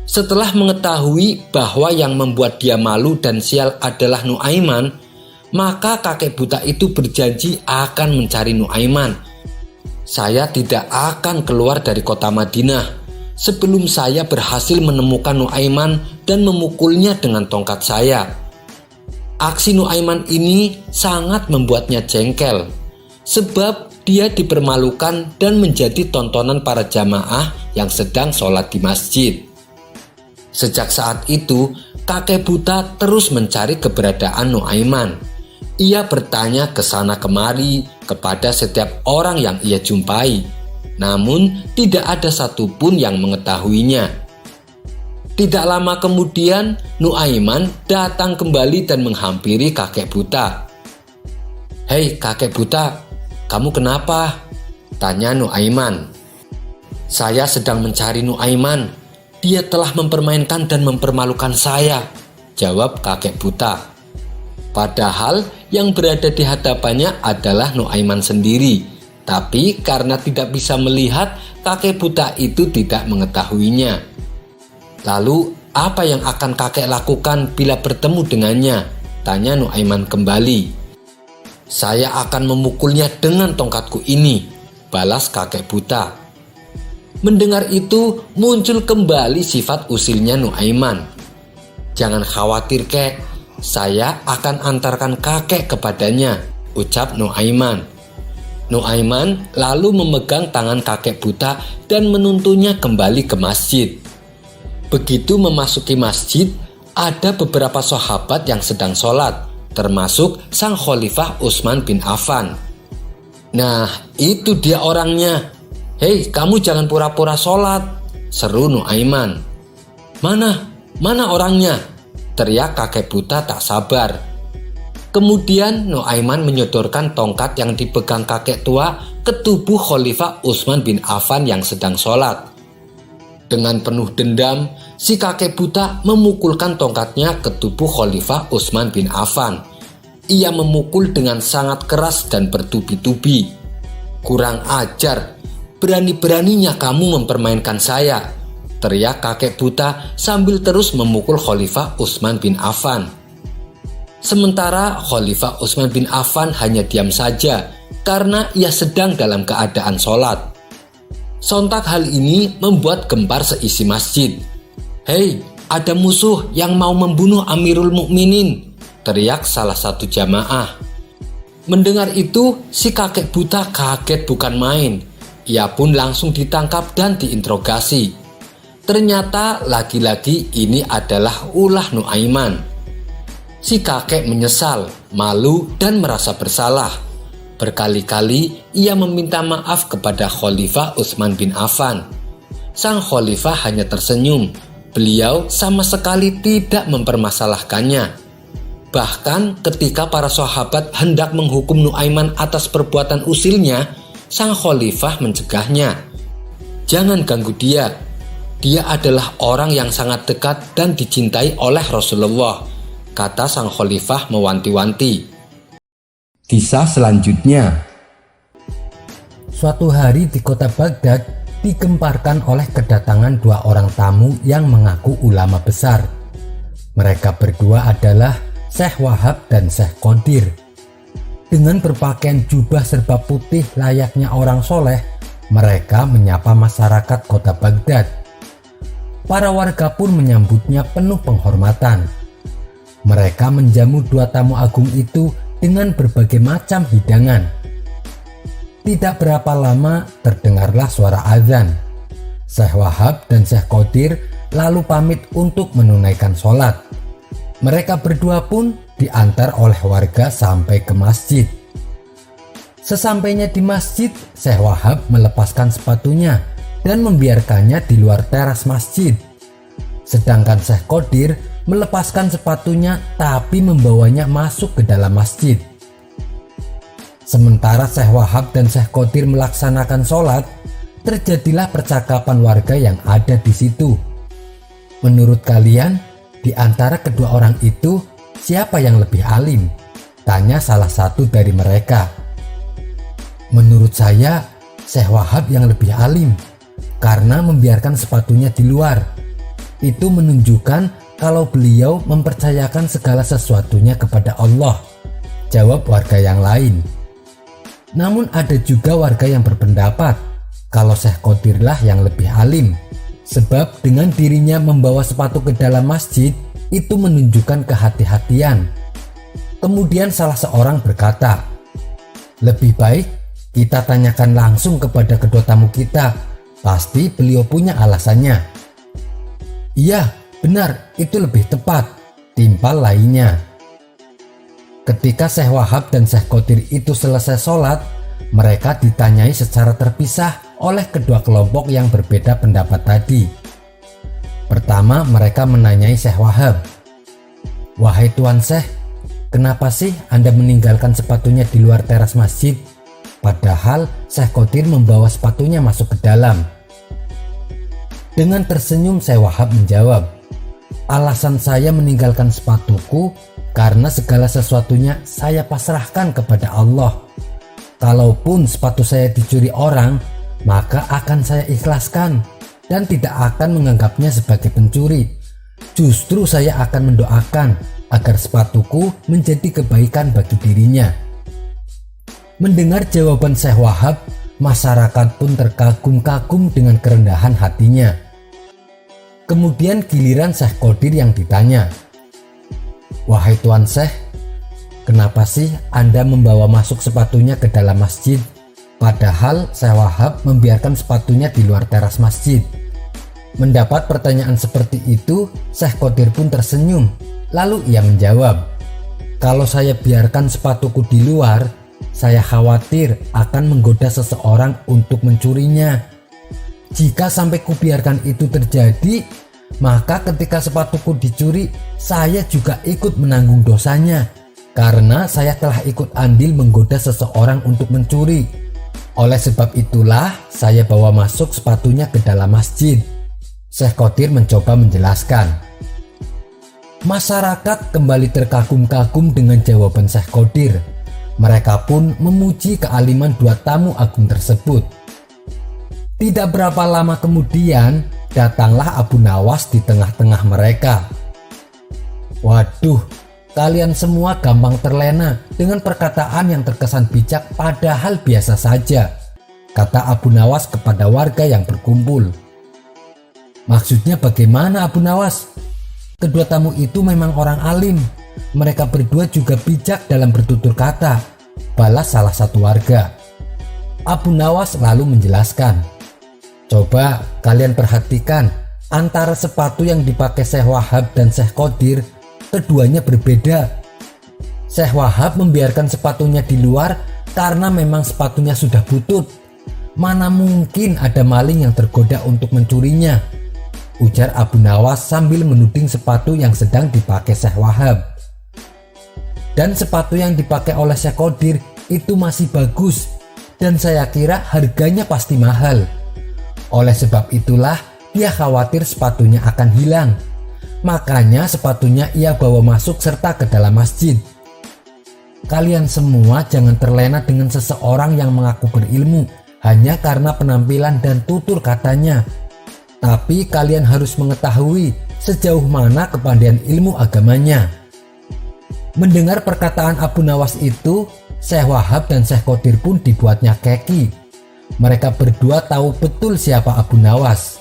Setelah mengetahui bahwa yang membuat dia malu dan sial adalah Nuaiman, maka kakek buta itu berjanji akan mencari Nuaiman. Saya tidak akan keluar dari kota Madinah sebelum saya berhasil menemukan Nuaiman dan memukulnya dengan tongkat saya. Aksi Nuaiman ini sangat membuatnya jengkel, sebab dia dipermalukan dan menjadi tontonan para jamaah yang sedang sholat di masjid. Sejak saat itu, kakek buta terus mencari keberadaan Nuaiman. Ia bertanya ke sana kemari kepada setiap orang yang ia jumpai, namun tidak ada satupun yang mengetahuinya. Tidak lama kemudian, Nuaiman datang kembali dan menghampiri kakek buta. "Hei kakek buta, kamu kenapa?" tanya Nuaiman. "Saya sedang mencari Nuaiman. Dia telah mempermainkan dan mempermalukan saya," jawab kakek buta. Padahal yang berada di hadapannya adalah Nuaiman sendiri. Tapi karena tidak bisa melihat, kakek buta itu tidak mengetahuinya. "Lalu apa yang akan kakek lakukan bila bertemu dengannya?" tanya Nuaiman kembali. "Saya akan memukulnya dengan tongkatku ini," balas kakek buta. Mendengar itu, muncul kembali sifat usilnya Nuaiman. "Jangan khawatir kek, saya akan antarkan kakek kepadanya," ucap Nuaiman. Nuaiman lalu memegang tangan kakek buta dan menuntunnya kembali ke masjid. Begitu memasuki masjid, ada beberapa sahabat yang sedang sholat, termasuk sang khalifah Utsman bin Affan. "Nah, itu dia orangnya. Hei, kamu jangan pura-pura sholat," seru Nuaiman. Mana orangnya?" teriak kakek buta tak sabar. Kemudian Nuaiman menyodorkan tongkat yang dipegang kakek tua ke tubuh khalifah Utsman bin Affan yang sedang sholat. Dengan penuh dendam, si kakek buta memukulkan tongkatnya ke tubuh khalifah Utsman bin Affan. Ia memukul dengan sangat keras dan bertubi-tubi. "Kurang ajar, berani-beraninya kamu mempermainkan saya," teriak kakek buta sambil terus memukul khalifah Utsman bin Affan. Sementara khalifah Utsman bin Affan hanya diam saja karena ia sedang dalam keadaan sholat. Sontak hal ini membuat gempar seisi masjid. "Hei, ada musuh yang mau membunuh Amirul Mukminin," teriak salah satu jamaah. Mendengar itu, si kakek buta kaget bukan main. Ia pun langsung ditangkap dan diinterogasi. Ternyata lagi-lagi ini adalah ulah Nuaiman. Si kakek menyesal, malu dan merasa bersalah. Berkali-kali ia meminta maaf kepada khalifah Utsman bin Affan. Sang khalifah hanya tersenyum. Beliau sama sekali tidak mempermasalahkannya. Bahkan ketika para sahabat hendak menghukum Nuaiman atas perbuatan usilnya, sang khalifah mencegahnya. "Jangan ganggu dia. Dia adalah orang yang sangat dekat dan dicintai oleh Rasulullah," kata sang khalifah mewanti-wanti. Kisah selanjutnya. Suatu hari di kota Baghdad digemparkan oleh kedatangan dua orang tamu yang mengaku ulama besar. Mereka berdua adalah Syekh Wahab dan Syekh Qadir. Dengan berpakaian jubah serba putih layaknya orang soleh, mereka menyapa masyarakat kota Baghdad. Para warga pun menyambutnya penuh penghormatan. Mereka menjamu dua tamu agung itu dengan berbagai macam hidangan. Tidak berapa lama terdengarlah suara azan. Syekh Wahab dan Syekh Qadir lalu pamit untuk menunaikan sholat. Mereka berdua pun diantar oleh warga sampai ke masjid. Sesampainya di masjid, Syekh Wahab melepaskan sepatunya dan membiarkannya di luar teras masjid. Sedangkan Syekh Qadir melepaskan sepatunya tapi membawanya masuk ke dalam masjid. Sementara Syekh Wahab dan Syekh Qadir melaksanakan sholat, terjadilah percakapan warga yang ada di situ. Menurut kalian, di antara kedua orang itu, siapa yang lebih alim? Tanya salah satu dari mereka. Menurut saya, Syekh Wahab yang lebih alim, karena membiarkan sepatunya di luar. Itu menunjukkan kalau beliau mempercayakan segala sesuatunya kepada Allah, jawab warga yang lain. Namun ada juga warga yang berpendapat kalau Syekh Qadirlah yang lebih alim, sebab dengan dirinya membawa sepatu ke dalam masjid itu menunjukkan kehati-hatian. Kemudian salah seorang berkata, lebih baik kita tanyakan langsung kepada kedua tamu kita, pasti beliau punya alasannya. Iya, benar, itu lebih tepat, timpal lainnya. Ketika Syekh Wahab dan Syekh Qadir itu selesai sholat, mereka ditanyai secara terpisah oleh kedua kelompok yang berbeda pendapat tadi. Pertama, mereka menanyai Syekh Wahab, "Wahai Tuan Syekh, kenapa sih Anda meninggalkan sepatunya di luar teras masjid? Padahal Syekh Qadir membawa sepatunya masuk ke dalam." Dengan tersenyum Syekh Wahab menjawab, "Alasan saya meninggalkan sepatuku karena segala sesuatunya saya pasrahkan kepada Allah. Kalaupun sepatu saya dicuri orang, maka akan saya ikhlaskan dan tidak akan menganggapnya sebagai pencuri. Justru saya akan mendoakan agar sepatuku menjadi kebaikan bagi dirinya." Mendengar jawaban Syekh Wahab, masyarakat pun terkagum-kagum dengan kerendahan hatinya. Kemudian giliran Syekh Qadir yang ditanya, "Wahai Tuan Syekh, kenapa sih Anda membawa masuk sepatunya ke dalam masjid? Padahal Syekh Wahab membiarkan sepatunya di luar teras masjid." Mendapat pertanyaan seperti itu, Syekh Qadir pun tersenyum. Lalu ia menjawab, "Kalau saya biarkan sepatuku di luar, saya khawatir akan menggoda seseorang untuk mencurinya. Jika sampai kubiarkan itu terjadi, maka ketika sepatuku dicuri, saya juga ikut menanggung dosanya, karena saya telah ikut andil menggoda seseorang untuk mencuri. Oleh sebab itulah saya bawa masuk sepatunya ke dalam masjid." Syekh Qadir mencoba menjelaskan. Masyarakat kembali terkagum-kagum dengan jawaban Syekh Qadir. Mereka pun memuji kealiman dua tamu agung tersebut. Tidak berapa lama kemudian, datanglah Abu Nawas di tengah-tengah mereka. "Waduh, kalian semua gampang terlena dengan perkataan yang terkesan bijak padahal biasa saja," kata Abu Nawas kepada warga yang berkumpul. "Maksudnya bagaimana Abu Nawas? Kedua tamu itu memang orang alim. Mereka berdua juga bijak dalam bertutur kata," balas salah satu warga. Abu Nawas lalu menjelaskan, "Coba kalian perhatikan, antara sepatu yang dipakai Syekh Wahab dan Syekh Qadir, keduanya berbeda. Syekh Wahab membiarkan sepatunya di luar karena memang sepatunya sudah butut. Mana mungkin ada maling yang tergoda untuk mencurinya," ujar Abu Nawas sambil menuding sepatu yang sedang dipakai Syekh Wahab. "Dan sepatu yang dipakai oleh Syekh Qadir itu masih bagus dan saya kira harganya pasti mahal. Oleh sebab itulah dia khawatir sepatunya akan hilang. Makanya sepatunya ia bawa masuk serta ke dalam masjid. Kalian semua jangan terlena dengan seseorang yang mengaku berilmu hanya karena penampilan dan tutur katanya. Tapi kalian harus mengetahui sejauh mana kepandaian ilmu agamanya." Mendengar perkataan Abu Nawas itu, Syekh Wahab dan Syekh Qadir pun dibuatnya keki. Mereka berdua tahu betul siapa Abu Nawas.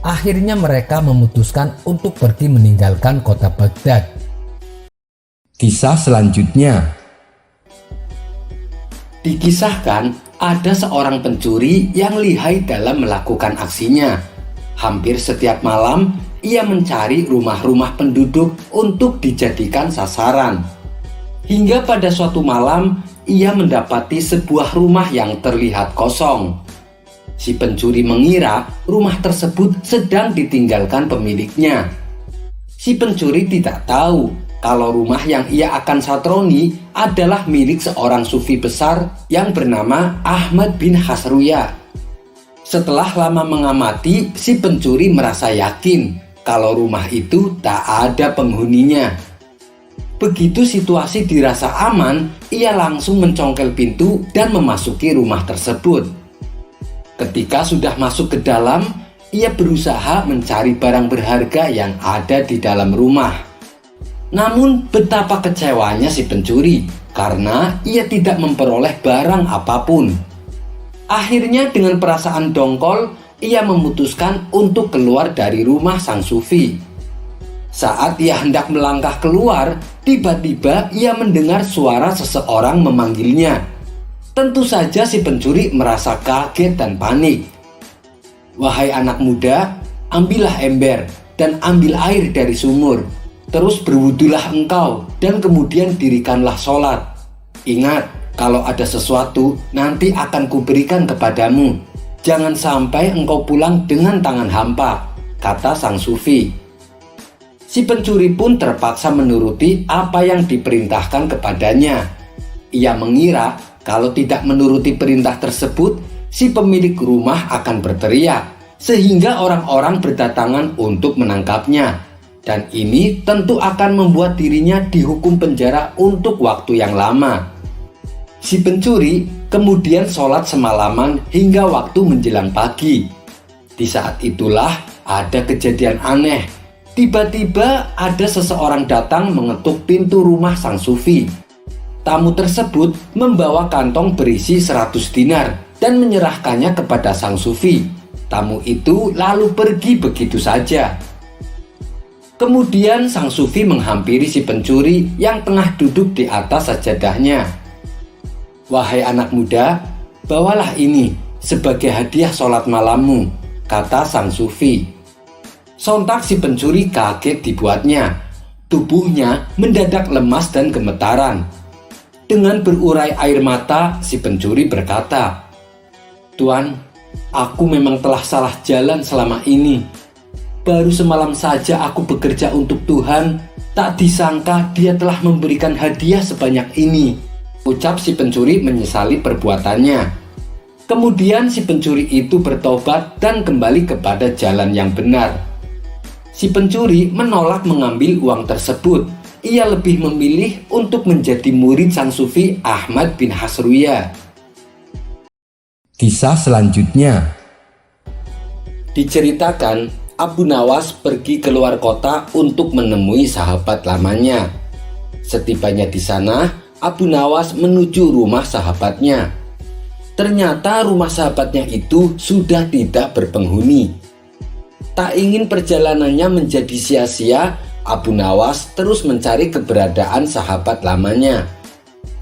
Akhirnya mereka memutuskan untuk pergi meninggalkan kota Baghdad. Kisah selanjutnya. Dikisahkan ada seorang pencuri yang lihai dalam melakukan aksinya. Hampir setiap malam ia mencari rumah-rumah penduduk untuk dijadikan sasaran. Hingga pada suatu malam ia mendapati sebuah rumah yang terlihat kosong. Si pencuri mengira rumah tersebut sedang ditinggalkan pemiliknya. Si pencuri tidak tahu kalau rumah yang ia akan satroni adalah milik seorang sufi besar yang bernama Ahmad bin Hasruya. Setelah lama mengamati, si pencuri merasa yakin kalau rumah itu tak ada penghuninya. Begitu situasi dirasa aman, ia langsung mencongkel pintu dan memasuki rumah tersebut. Ketika sudah masuk ke dalam, ia berusaha mencari barang berharga yang ada di dalam rumah. Namun betapa kecewanya si pencuri karena ia tidak memperoleh barang apapun. Akhirnya dengan perasaan dongkol, ia memutuskan untuk keluar dari rumah sang sufi. Saat ia hendak melangkah keluar, tiba-tiba ia mendengar suara seseorang memanggilnya. Tentu saja si pencuri merasa kaget dan panik. "Wahai anak muda, ambillah ember dan ambil air dari sumur. Terus berwudulah engkau dan kemudian dirikanlah sholat. Ingat, kalau ada sesuatu nanti akan kuberikan kepadamu. Jangan sampai engkau pulang dengan tangan hampa," kata sang sufi. Si pencuri pun terpaksa menuruti apa yang diperintahkan kepadanya. Ia mengira kalau tidak menuruti perintah tersebut, si pemilik rumah akan berteriak sehingga orang-orang berdatangan untuk menangkapnya. Dan ini tentu akan membuat dirinya dihukum penjara untuk waktu yang lama. Si pencuri kemudian sholat semalaman hingga waktu menjelang pagi. Di saat itulah ada kejadian aneh. Tiba-tiba ada seseorang datang mengetuk pintu rumah sang sufi. Tamu tersebut membawa kantong berisi 100 dinar dan menyerahkannya kepada sang sufi. Tamu itu lalu pergi begitu saja. Kemudian sang sufi menghampiri si pencuri yang tengah duduk di atas sajadahnya. "Wahai anak muda, bawalah ini sebagai hadiah sholat malammu," kata sang sufi. Sontak si pencuri kaget dibuatnya. Tubuhnya mendadak lemas dan gemetaran. Dengan berurai air mata, si pencuri berkata, "Tuan, aku memang telah salah jalan selama ini. Baru semalam saja aku bekerja untuk Tuhan, tak disangka Dia telah memberikan hadiah sebanyak ini," ucap si pencuri menyesali perbuatannya. Kemudian si pencuri itu bertobat dan kembali kepada jalan yang benar. Si pencuri menolak mengambil uang tersebut. Ia lebih memilih untuk menjadi murid sang sufi Ahmad bin Hasruya. Kisah selanjutnya diceritakan Abu Nawas pergi keluar kota untuk menemui sahabat lamanya. Setibanya di sana, Abu Nawas menuju rumah sahabatnya. Ternyata rumah sahabatnya itu sudah tidak berpenghuni. Tak ingin perjalanannya menjadi sia-sia, Abu Nawas terus mencari keberadaan sahabat lamanya.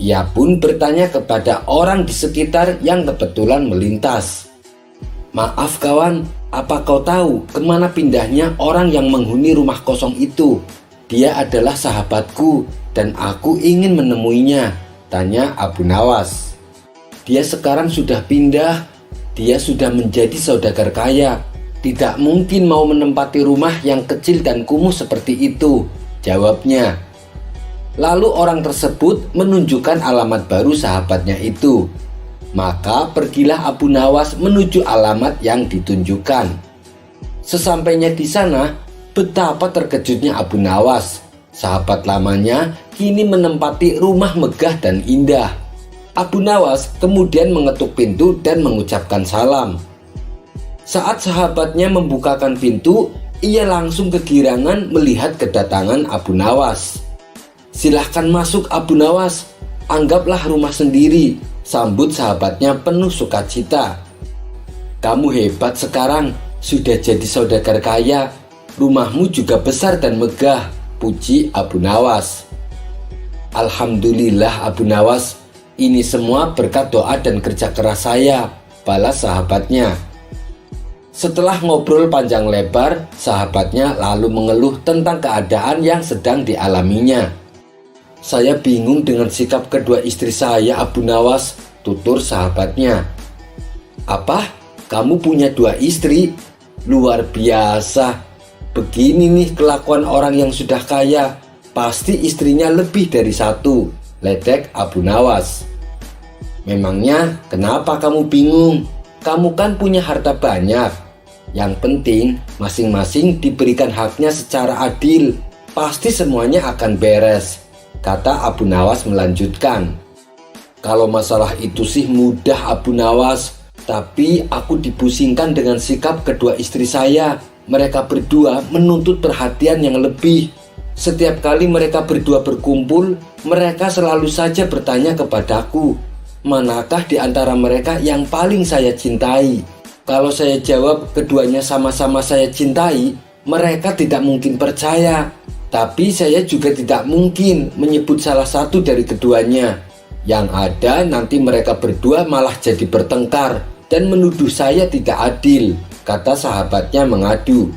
Ia pun bertanya kepada orang di sekitar yang kebetulan melintas. "Maaf kawan, apa kau tahu kemana pindahnya orang yang menghuni rumah kosong itu? Dia adalah sahabatku dan aku ingin menemuinya," tanya Abu Nawas. "Dia sekarang sudah pindah. Dia sudah menjadi saudagar kaya. Tidak mungkin mau menempati rumah yang kecil dan kumuh seperti itu," jawabnya. Lalu orang tersebut menunjukkan alamat baru sahabatnya itu. Maka pergilah Abu Nawas menuju alamat yang ditunjukkan. Sesampainya di sana, betapa terkejutnya Abu Nawas. Sahabat lamanya kini menempati rumah megah dan indah. Abu Nawas kemudian mengetuk pintu dan mengucapkan salam. Saat sahabatnya membukakan pintu, ia langsung kegirangan melihat kedatangan Abu Nawas. "Silahkan masuk Abu Nawas, anggaplah rumah sendiri," sambut sahabatnya penuh sukacita. "Kamu hebat sekarang, sudah jadi saudagar kaya. Rumahmu juga besar dan megah," puji Abu Nawas. "Alhamdulillah Abu Nawas, ini semua berkat doa dan kerja keras saya," balas sahabatnya. Setelah ngobrol panjang lebar, sahabatnya lalu mengeluh tentang keadaan yang sedang dialaminya. "Saya bingung dengan sikap kedua istri saya, Abu Nawas," tutur sahabatnya. "Apa? kamu punya 2 istri? Luar biasa. Begini nih kelakuan orang yang sudah kaya. Pasti istrinya lebih dari 1, ledek Abu Nawas. Memangnya kenapa kamu bingung? Kamu kan punya harta banyak. Yang penting masing-masing diberikan haknya secara adil. Pasti semuanya akan beres, kata Abu Nawas melanjutkan. Kalau masalah itu sih mudah Abu Nawas, tapi aku dipusingkan dengan sikap kedua istri saya. Mereka berdua menuntut perhatian yang lebih. Setiap kali mereka berdua berkumpul, mereka selalu saja bertanya kepadaku, manakah di antara mereka yang paling saya cintai? Kalau saya jawab keduanya sama-sama saya cintai, mereka tidak mungkin percaya. Tapi saya juga tidak mungkin menyebut salah satu dari keduanya. Yang ada nanti mereka berdua malah jadi bertengkar dan menuduh saya tidak adil, kata sahabatnya mengadu.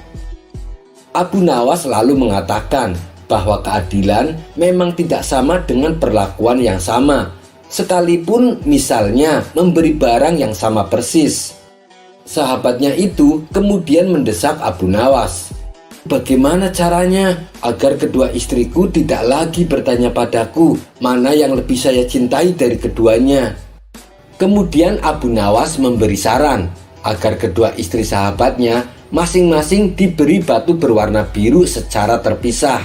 Abu Nawas lalu mengatakan bahwa keadilan memang tidak sama dengan perlakuan yang sama, sekalipun misalnya memberi barang yang sama persis. Sahabatnya itu kemudian mendesak Abu Nawas, bagaimana caranya agar kedua istriku tidak lagi bertanya padaku mana yang lebih saya cintai dari keduanya? Kemudian Abu Nawas memberi saran agar kedua istri sahabatnya masing-masing diberi batu berwarna biru secara terpisah.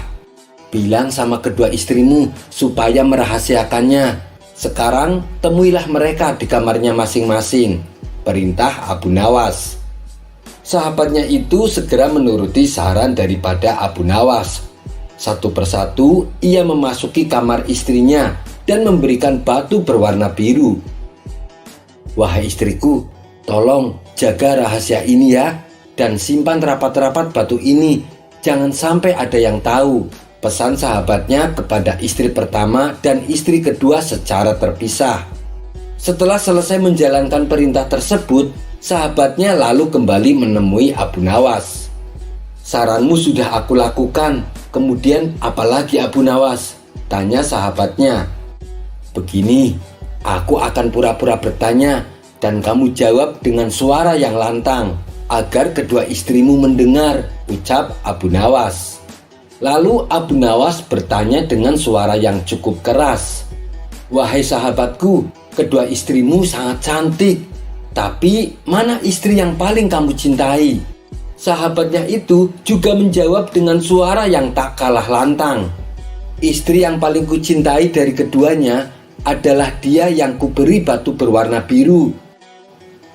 Bilang sama kedua istrimu supaya merahasiakannya. Sekarang temuilah mereka di kamarnya masing-masing, perintah Abu Nawas. Sahabatnya itu segera menuruti saran daripada Abu Nawas. Satu persatu ia memasuki kamar istrinya dan memberikan batu berwarna biru. Wahai istriku, tolong jaga rahasia ini ya, dan simpan rapat-rapat batu ini. Jangan sampai ada yang tahu, pesan sahabatnya kepada istri pertama dan istri kedua secara terpisah. Setelah selesai menjalankan perintah tersebut, sahabatnya lalu kembali menemui Abu Nawas. Saranmu sudah aku lakukan, kemudian apalagi Abu Nawas? Tanya sahabatnya. Begini, aku akan pura-pura bertanya dan kamu jawab dengan suara yang lantang agar kedua istrimu mendengar, ucap Abu Nawas. Lalu Abu Nawas bertanya dengan suara yang cukup keras. Wahai sahabatku, kedua istrimu sangat cantik. Tapi mana istri yang paling kamu cintai? Sahabatnya itu juga menjawab dengan suara yang tak kalah lantang. Istri yang paling kucintai dari keduanya adalah dia yang kuberi batu berwarna biru.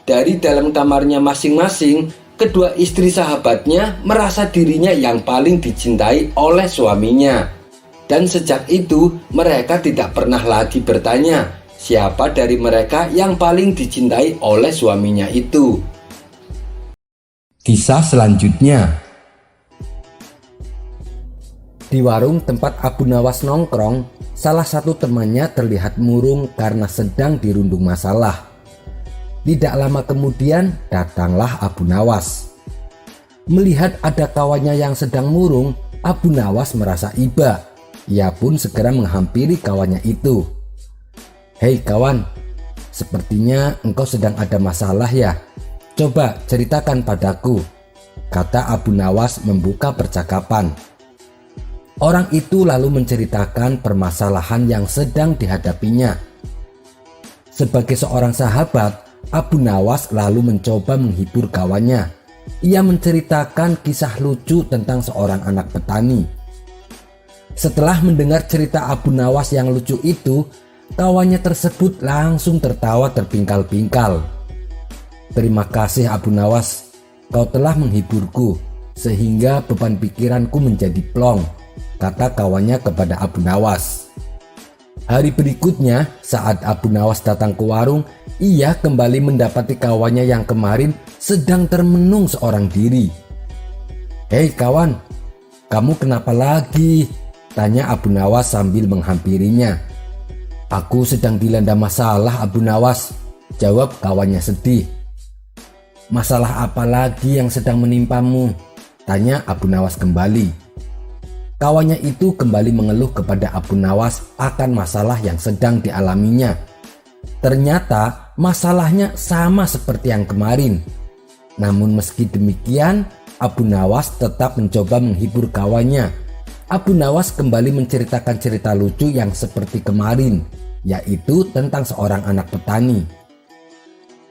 Dari dalam kamarnya masing-masing, kedua istri sahabatnya merasa dirinya yang paling dicintai oleh suaminya. Dan sejak itu mereka tidak pernah lagi bertanya siapa dari mereka yang paling dicintai oleh suaminya itu. Kisah selanjutnya. Di warung tempat Abu Nawas nongkrong, salah satu temannya terlihat murung karena sedang dirundung masalah. Tidak lama kemudian datanglah Abu Nawas. Melihat ada kawannya yang sedang murung, Abu Nawas merasa iba. Ia pun segera menghampiri kawannya itu. Hei kawan, sepertinya engkau sedang ada masalah ya. Coba ceritakan padaku, kata Abu Nawas membuka percakapan. Orang itu lalu menceritakan permasalahan yang sedang dihadapinya. Sebagai seorang sahabat, Abu Nawas lalu mencoba menghibur kawannya. Ia menceritakan kisah lucu tentang seorang anak petani. Setelah mendengar cerita Abu Nawas yang lucu itu, kawannya tersebut langsung tertawa terpingkal-pingkal. Terima kasih Abu Nawas, kau telah menghiburku sehingga beban pikiranku menjadi plong, kata kawannya kepada Abu Nawas. Hari berikutnya saat Abu Nawas datang ke warung, ia kembali mendapati kawannya yang kemarin sedang termenung seorang diri. Hei kawan, kamu kenapa lagi? Tanya Abu Nawas sambil menghampirinya. Aku sedang dilanda masalah Abu Nawas, jawab kawannya sedih. Masalah apa lagi yang sedang menimpamu? Tanya Abu Nawas kembali. Kawannya itu kembali mengeluh kepada Abu Nawas akan masalah yang sedang dialaminya. Ternyata masalahnya sama seperti yang kemarin, Namun meski demikian, Abu Nawas tetap mencoba menghibur kawannya. Abu Nawas kembali menceritakan cerita lucu yang seperti kemarin, yaitu tentang seorang anak petani.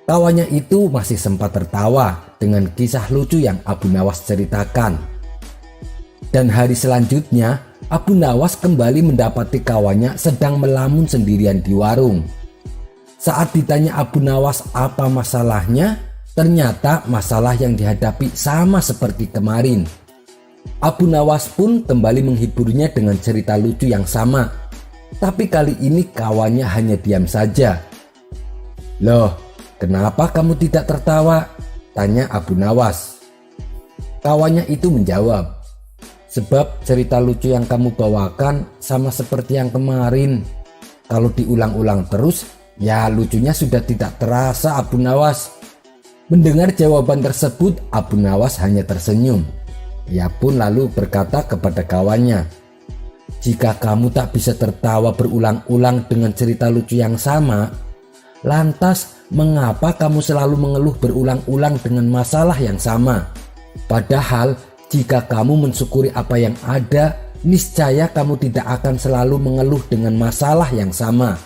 Kawannya itu masih sempat tertawa dengan kisah lucu yang Abu Nawas ceritakan. Dan hari selanjutnya, Abu Nawas kembali mendapati kawannya sedang melamun sendirian di warung. Saat ditanya Abu Nawas apa masalahnya, ternyata masalah yang dihadapi sama seperti kemarin. Abu Nawas pun kembali menghiburnya dengan cerita lucu yang sama. Tapi kali ini kawannya hanya diam saja. "Loh, kenapa kamu tidak tertawa?" tanya Abu Nawas. Kawannya itu menjawab, "Sebab cerita lucu yang kamu bawakan sama seperti yang kemarin. Kalau diulang-ulang terus, ya lucunya sudah tidak terasa, Abu Nawas." Mendengar jawaban tersebut, Abu Nawas hanya tersenyum. Ia pun lalu berkata kepada kawannya, "Jika kamu tak bisa tertawa berulang-ulang dengan cerita lucu yang sama, lantas mengapa kamu selalu mengeluh berulang-ulang dengan masalah yang sama? Padahal jika kamu mensyukuri apa yang ada, niscaya kamu tidak akan selalu mengeluh dengan masalah yang sama."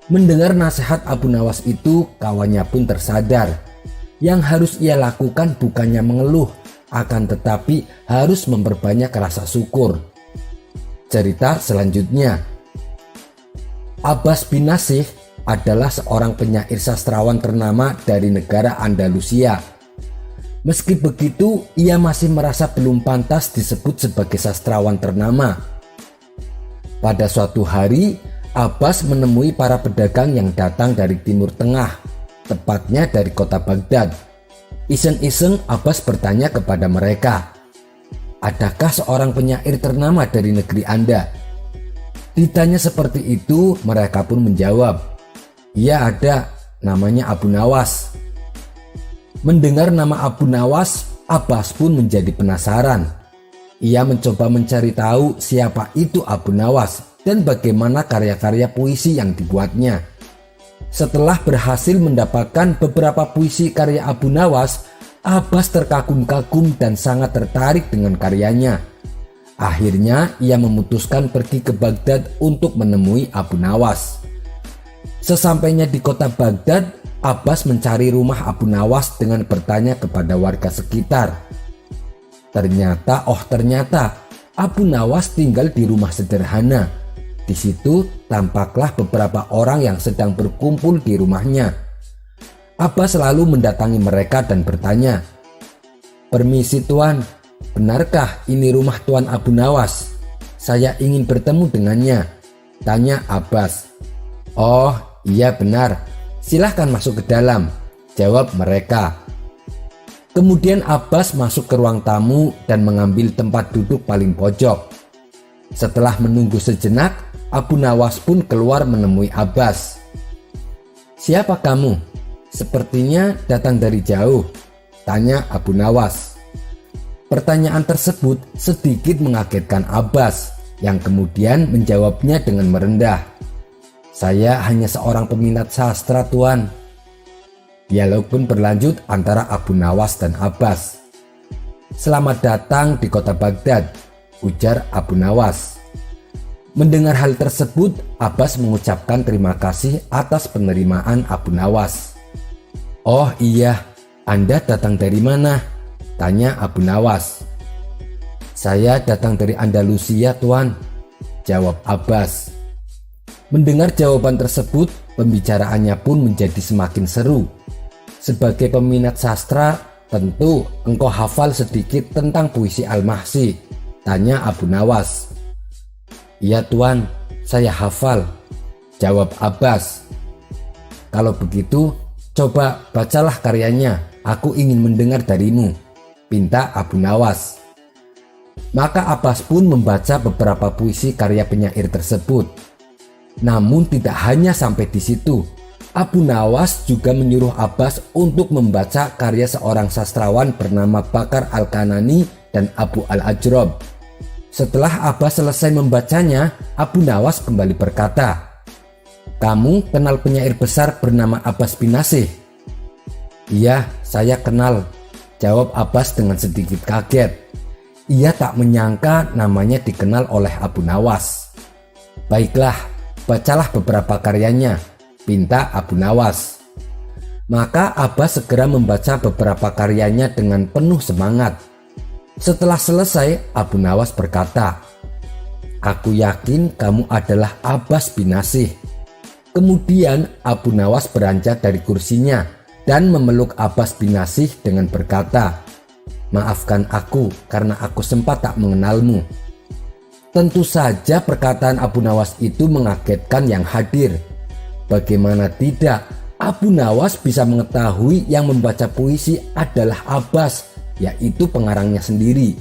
Mendengar nasihat Abu Nawas itu, kawannya pun tersadar. Yang harus ia lakukan bukannya mengeluh, akan tetapi harus memperbanyak rasa syukur. Cerita selanjutnya. Abbas bin Nasih adalah seorang penyair sastrawan ternama dari negara Andalusia. Meski begitu, ia masih merasa belum pantas disebut sebagai sastrawan ternama. Pada suatu hari, Abbas menemui para pedagang yang datang dari Timur Tengah, tepatnya dari kota Baghdad. Iseng-iseng Abbas bertanya kepada mereka, "Adakah seorang penyair ternama dari negeri Anda?" Ditanya seperti itu, mereka pun menjawab, "Iya ada, namanya Abu Nawas." Mendengar nama Abu Nawas, Abbas pun menjadi penasaran. Ia mencoba mencari tahu siapa itu Abu Nawas dan bagaimana karya-karya puisi yang dibuatnya. Setelah berhasil mendapatkan beberapa puisi karya Abu Nawas, Abbas terkagum-kagum dan sangat tertarik dengan karyanya. Akhirnya ia memutuskan pergi ke Baghdad untuk menemui Abu Nawas. Sesampainya di kota Baghdad, Abbas mencari rumah Abu Nawas dengan bertanya kepada warga sekitar. Ternyata Abu Nawas tinggal di rumah sederhana. Di situ tampaklah beberapa orang yang sedang berkumpul di rumahnya. Abbas selalu mendatangi mereka dan bertanya, "Permisi Tuan, benarkah ini rumah Tuan Abu Nawas? Saya ingin bertemu dengannya," tanya Abbas. "Oh iya benar, silahkan masuk ke dalam," jawab mereka. Kemudian Abbas masuk ke ruang tamu dan mengambil tempat duduk paling pojok. Setelah menunggu sejenak, Abu Nawas pun keluar menemui Abbas. "Siapa kamu? Sepertinya datang dari jauh," tanya Abu Nawas. Pertanyaan tersebut sedikit mengagetkan Abbas, yang kemudian menjawabnya dengan merendah, "Saya hanya seorang peminat sastra, Tuan." Dialog pun berlanjut antara Abu Nawas dan Abbas. "Selamat datang di kota Baghdad," ujar Abu Nawas. Mendengar hal tersebut, Abbas mengucapkan terima kasih atas penerimaan Abu Nawas. "Oh iya, Anda datang dari mana?" tanya Abu Nawas. "Saya datang dari Andalusia, Tuan," jawab Abbas. Mendengar jawaban tersebut, pembicaraannya pun menjadi semakin seru. Sebagai peminat sastra, tentu engkau hafal sedikit tentang puisi Al-Mahsi, tanya Abu Nawas. "Iya Tuan, saya hafal," jawab Abbas. "Kalau begitu, coba bacalah karyanya, aku ingin mendengar darimu," pinta Abu Nawas. Maka Abbas pun membaca beberapa puisi karya penyair tersebut. Namun tidak hanya sampai di situ, Abu Nawas juga menyuruh Abbas untuk membaca karya seorang sastrawan bernama Bakar Al-Kanani dan Abu Al-Ajrob. Setelah Abbas selesai membacanya, Abu Nawas kembali berkata, "Kamu kenal penyair besar bernama Abbas bin Nasih?" Iya, saya kenal, jawab Abbas dengan sedikit kaget. Ia tak menyangka namanya dikenal oleh Abu Nawas. Baiklah, bacalah beberapa karyanya, pinta Abu Nawas. Maka Abbas segera membaca beberapa karyanya dengan penuh semangat. Setelah selesai, Abu Nawas berkata, "Aku yakin kamu adalah Abbas bin Nasih." Kemudian Abu Nawas beranjak dari kursinya dan memeluk Abbas bin Nasih dengan berkata, "Maafkan aku karena aku sempat tak mengenalmu." Tentu saja perkataan Abu Nawas itu mengagetkan yang hadir. Bagaimana tidak, Abu Nawas bisa mengetahui yang membaca puisi adalah Abbas, yaitu pengarangnya sendiri.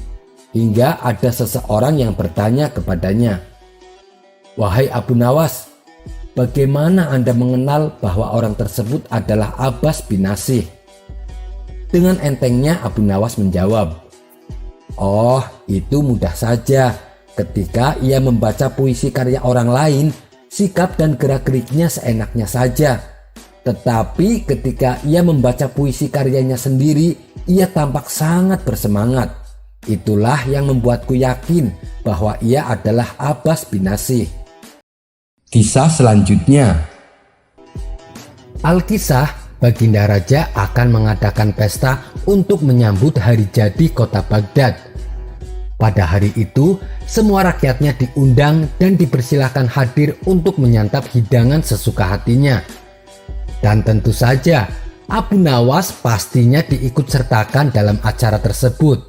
Hingga ada seseorang yang bertanya kepadanya, "Wahai Abu Nawas, bagaimana Anda mengenal bahwa orang tersebut adalah Abbas bin Nasih?" Dengan entengnya Abu Nawas menjawab, "Oh, itu mudah saja. Ketika ia membaca puisi karya orang lain, sikap dan gerak-geriknya seenaknya saja. Tetapi ketika ia membaca puisi karyanya sendiri, ia tampak sangat bersemangat. Itulah yang membuatku yakin bahwa ia adalah Abbas bin Nasih." Kisah selanjutnya. Alkisah, Baginda Raja akan mengadakan pesta untuk menyambut hari jadi kota Baghdad. Pada hari itu, semua rakyatnya diundang dan dipersilahkan hadir untuk menyantap hidangan sesuka hatinya. Dan tentu saja, Abu Nawas pastinya diikut sertakan dalam acara tersebut.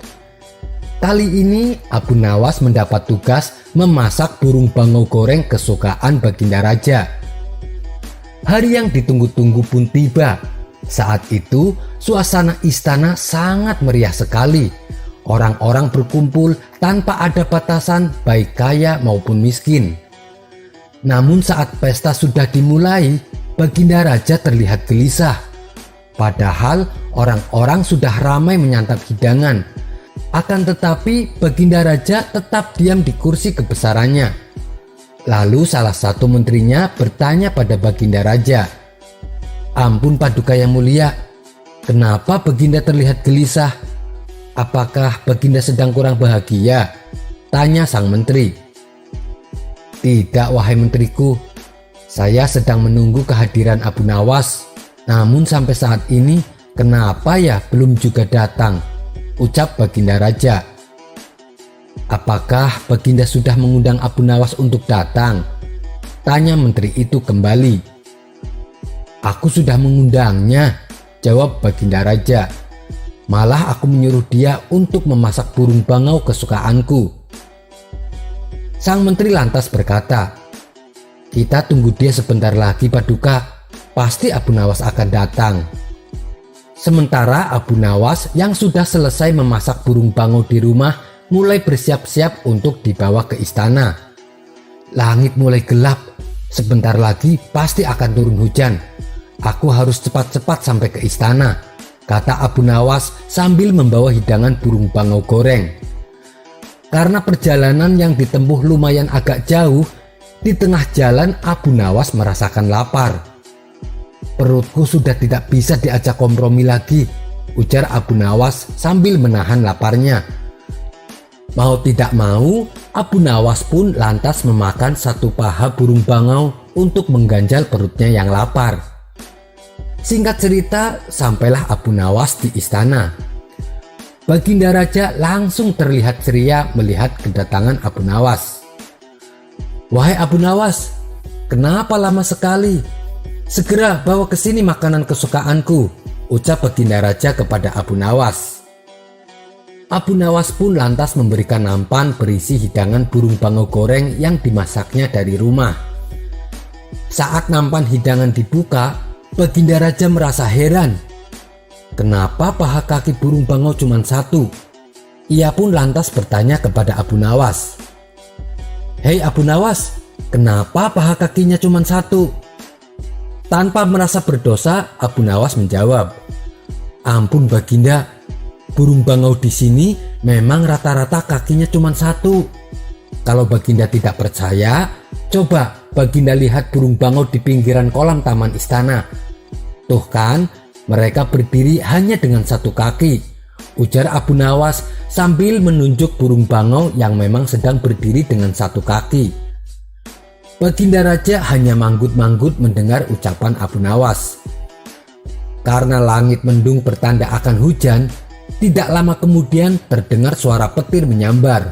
Kali ini, Abu Nawas mendapat tugas memasak burung bangau goreng kesukaan Baginda Raja. Hari yang ditunggu-tunggu pun tiba. Saat itu, suasana istana sangat meriah sekali. Orang-orang berkumpul tanpa ada batasan, baik kaya maupun miskin. Namun saat pesta sudah dimulai, Baginda Raja terlihat gelisah. Padahal orang-orang sudah ramai menyantap hidangan. Akan tetapi Baginda Raja tetap diam di kursi kebesarannya. Lalu salah satu menterinya bertanya pada Baginda Raja, "Ampun Paduka yang mulia, kenapa Baginda terlihat gelisah? Apakah Baginda sedang kurang bahagia?" tanya sang menteri. "Tidak, wahai menteriku. Saya sedang menunggu kehadiran Abu Nawas. Namun sampai saat ini kenapa ya belum juga datang?" ucap Baginda Raja. "Apakah Baginda sudah mengundang Abu Nawas untuk datang?" tanya menteri itu kembali. "Aku sudah mengundangnya," jawab Baginda Raja. "Malah aku menyuruh dia untuk memasak burung bangau kesukaanku." Sang menteri lantas berkata, "Kita tunggu dia sebentar lagi Paduka, pasti Abu Nawas akan datang." Sementara Abu Nawas yang sudah selesai memasak burung bangau di rumah mulai bersiap-siap untuk dibawa ke istana. "Langit mulai gelap, sebentar lagi pasti akan turun hujan. Aku harus cepat-cepat sampai ke istana," kata Abu Nawas sambil membawa hidangan burung bangau goreng. Karena perjalanan yang ditempuh lumayan agak jauh, di tengah jalan Abu Nawas merasakan lapar. "Perutku sudah tidak bisa diajak kompromi lagi," ujar Abu Nawas sambil menahan laparnya. Mau tidak mau, Abu Nawas pun lantas memakan satu paha burung bangau untuk mengganjal perutnya yang lapar. Singkat cerita, sampailah Abu Nawas di istana. Baginda Raja langsung terlihat ceria melihat kedatangan Abu Nawas. "Wahai Abu Nawas, kenapa lama sekali? Segera bawa ke sini makanan kesukaanku," ucap Baginda Raja kepada Abu Nawas. Abu Nawas pun lantas memberikan nampan berisi hidangan burung bangau goreng yang dimasaknya dari rumah. Saat nampan hidangan dibuka, Baginda Raja merasa heran. Kenapa paha kaki burung bangau cuma satu? Ia pun lantas bertanya kepada Abu Nawas, "Hei Abu Nawas, kenapa paha kakinya cuma satu?" Tanpa merasa berdosa, Abu Nawas menjawab, "Ampun Baginda, burung bangau di sini memang rata-rata kakinya cuma satu. Kalau Baginda tidak percaya, coba Baginda lihat burung bangau di pinggiran kolam taman istana. Tuh kan, Mereka berdiri hanya dengan satu kaki, ujar Abu Nawas sambil menunjuk burung bangau yang memang sedang berdiri dengan satu kaki. Baginda Raja hanya manggut-manggut mendengar ucapan Abu Nawas. Karena langit mendung bertanda akan hujan, tidak lama kemudian terdengar suara petir menyambar.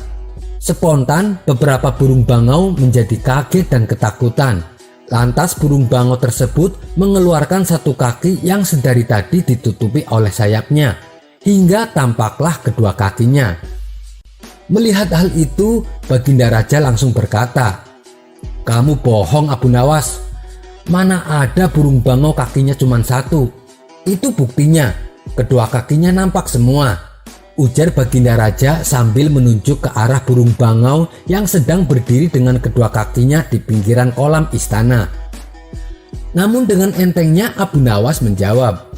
Spontan beberapa burung bangau menjadi kaget dan ketakutan. Lantas burung bangau tersebut mengeluarkan satu kaki yang sedari tadi ditutupi oleh sayapnya, hingga tampaklah kedua kakinya. Melihat hal itu, Baginda Raja langsung berkata, "Kamu bohong Abu Nawas, mana ada burung bangau kakinya cuma satu? Itu buktinya, kedua kakinya nampak semua," ujar Baginda Raja sambil menunjuk ke arah burung bangau yang sedang berdiri dengan kedua kakinya di pinggiran kolam istana. Namun dengan entengnya Abu Nawas menjawab,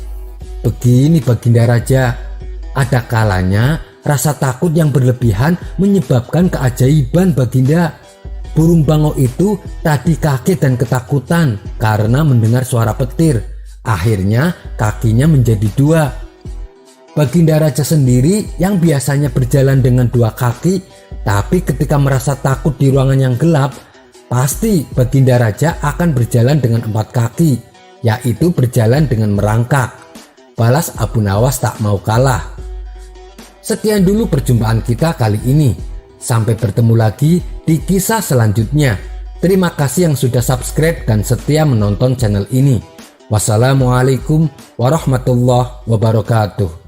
"Begini Baginda Raja, ada kalanya rasa takut yang berlebihan menyebabkan keajaiban Baginda. Burung bangau itu tadi kaget dan ketakutan karena mendengar suara petir. Akhirnya kakinya menjadi dua. Baginda Raja sendiri yang biasanya berjalan dengan dua kaki, tapi ketika merasa takut di ruangan yang gelap, pasti Baginda Raja akan berjalan dengan empat kaki, yaitu berjalan dengan merangkak," balas Abu Nawas tak mau kalah. Sekian dulu perjumpaan kita kali ini. Sampai bertemu lagi di kisah selanjutnya. Terima kasih yang sudah subscribe dan setia menonton channel ini. Wassalamualaikum warahmatullahi wabarakatuh.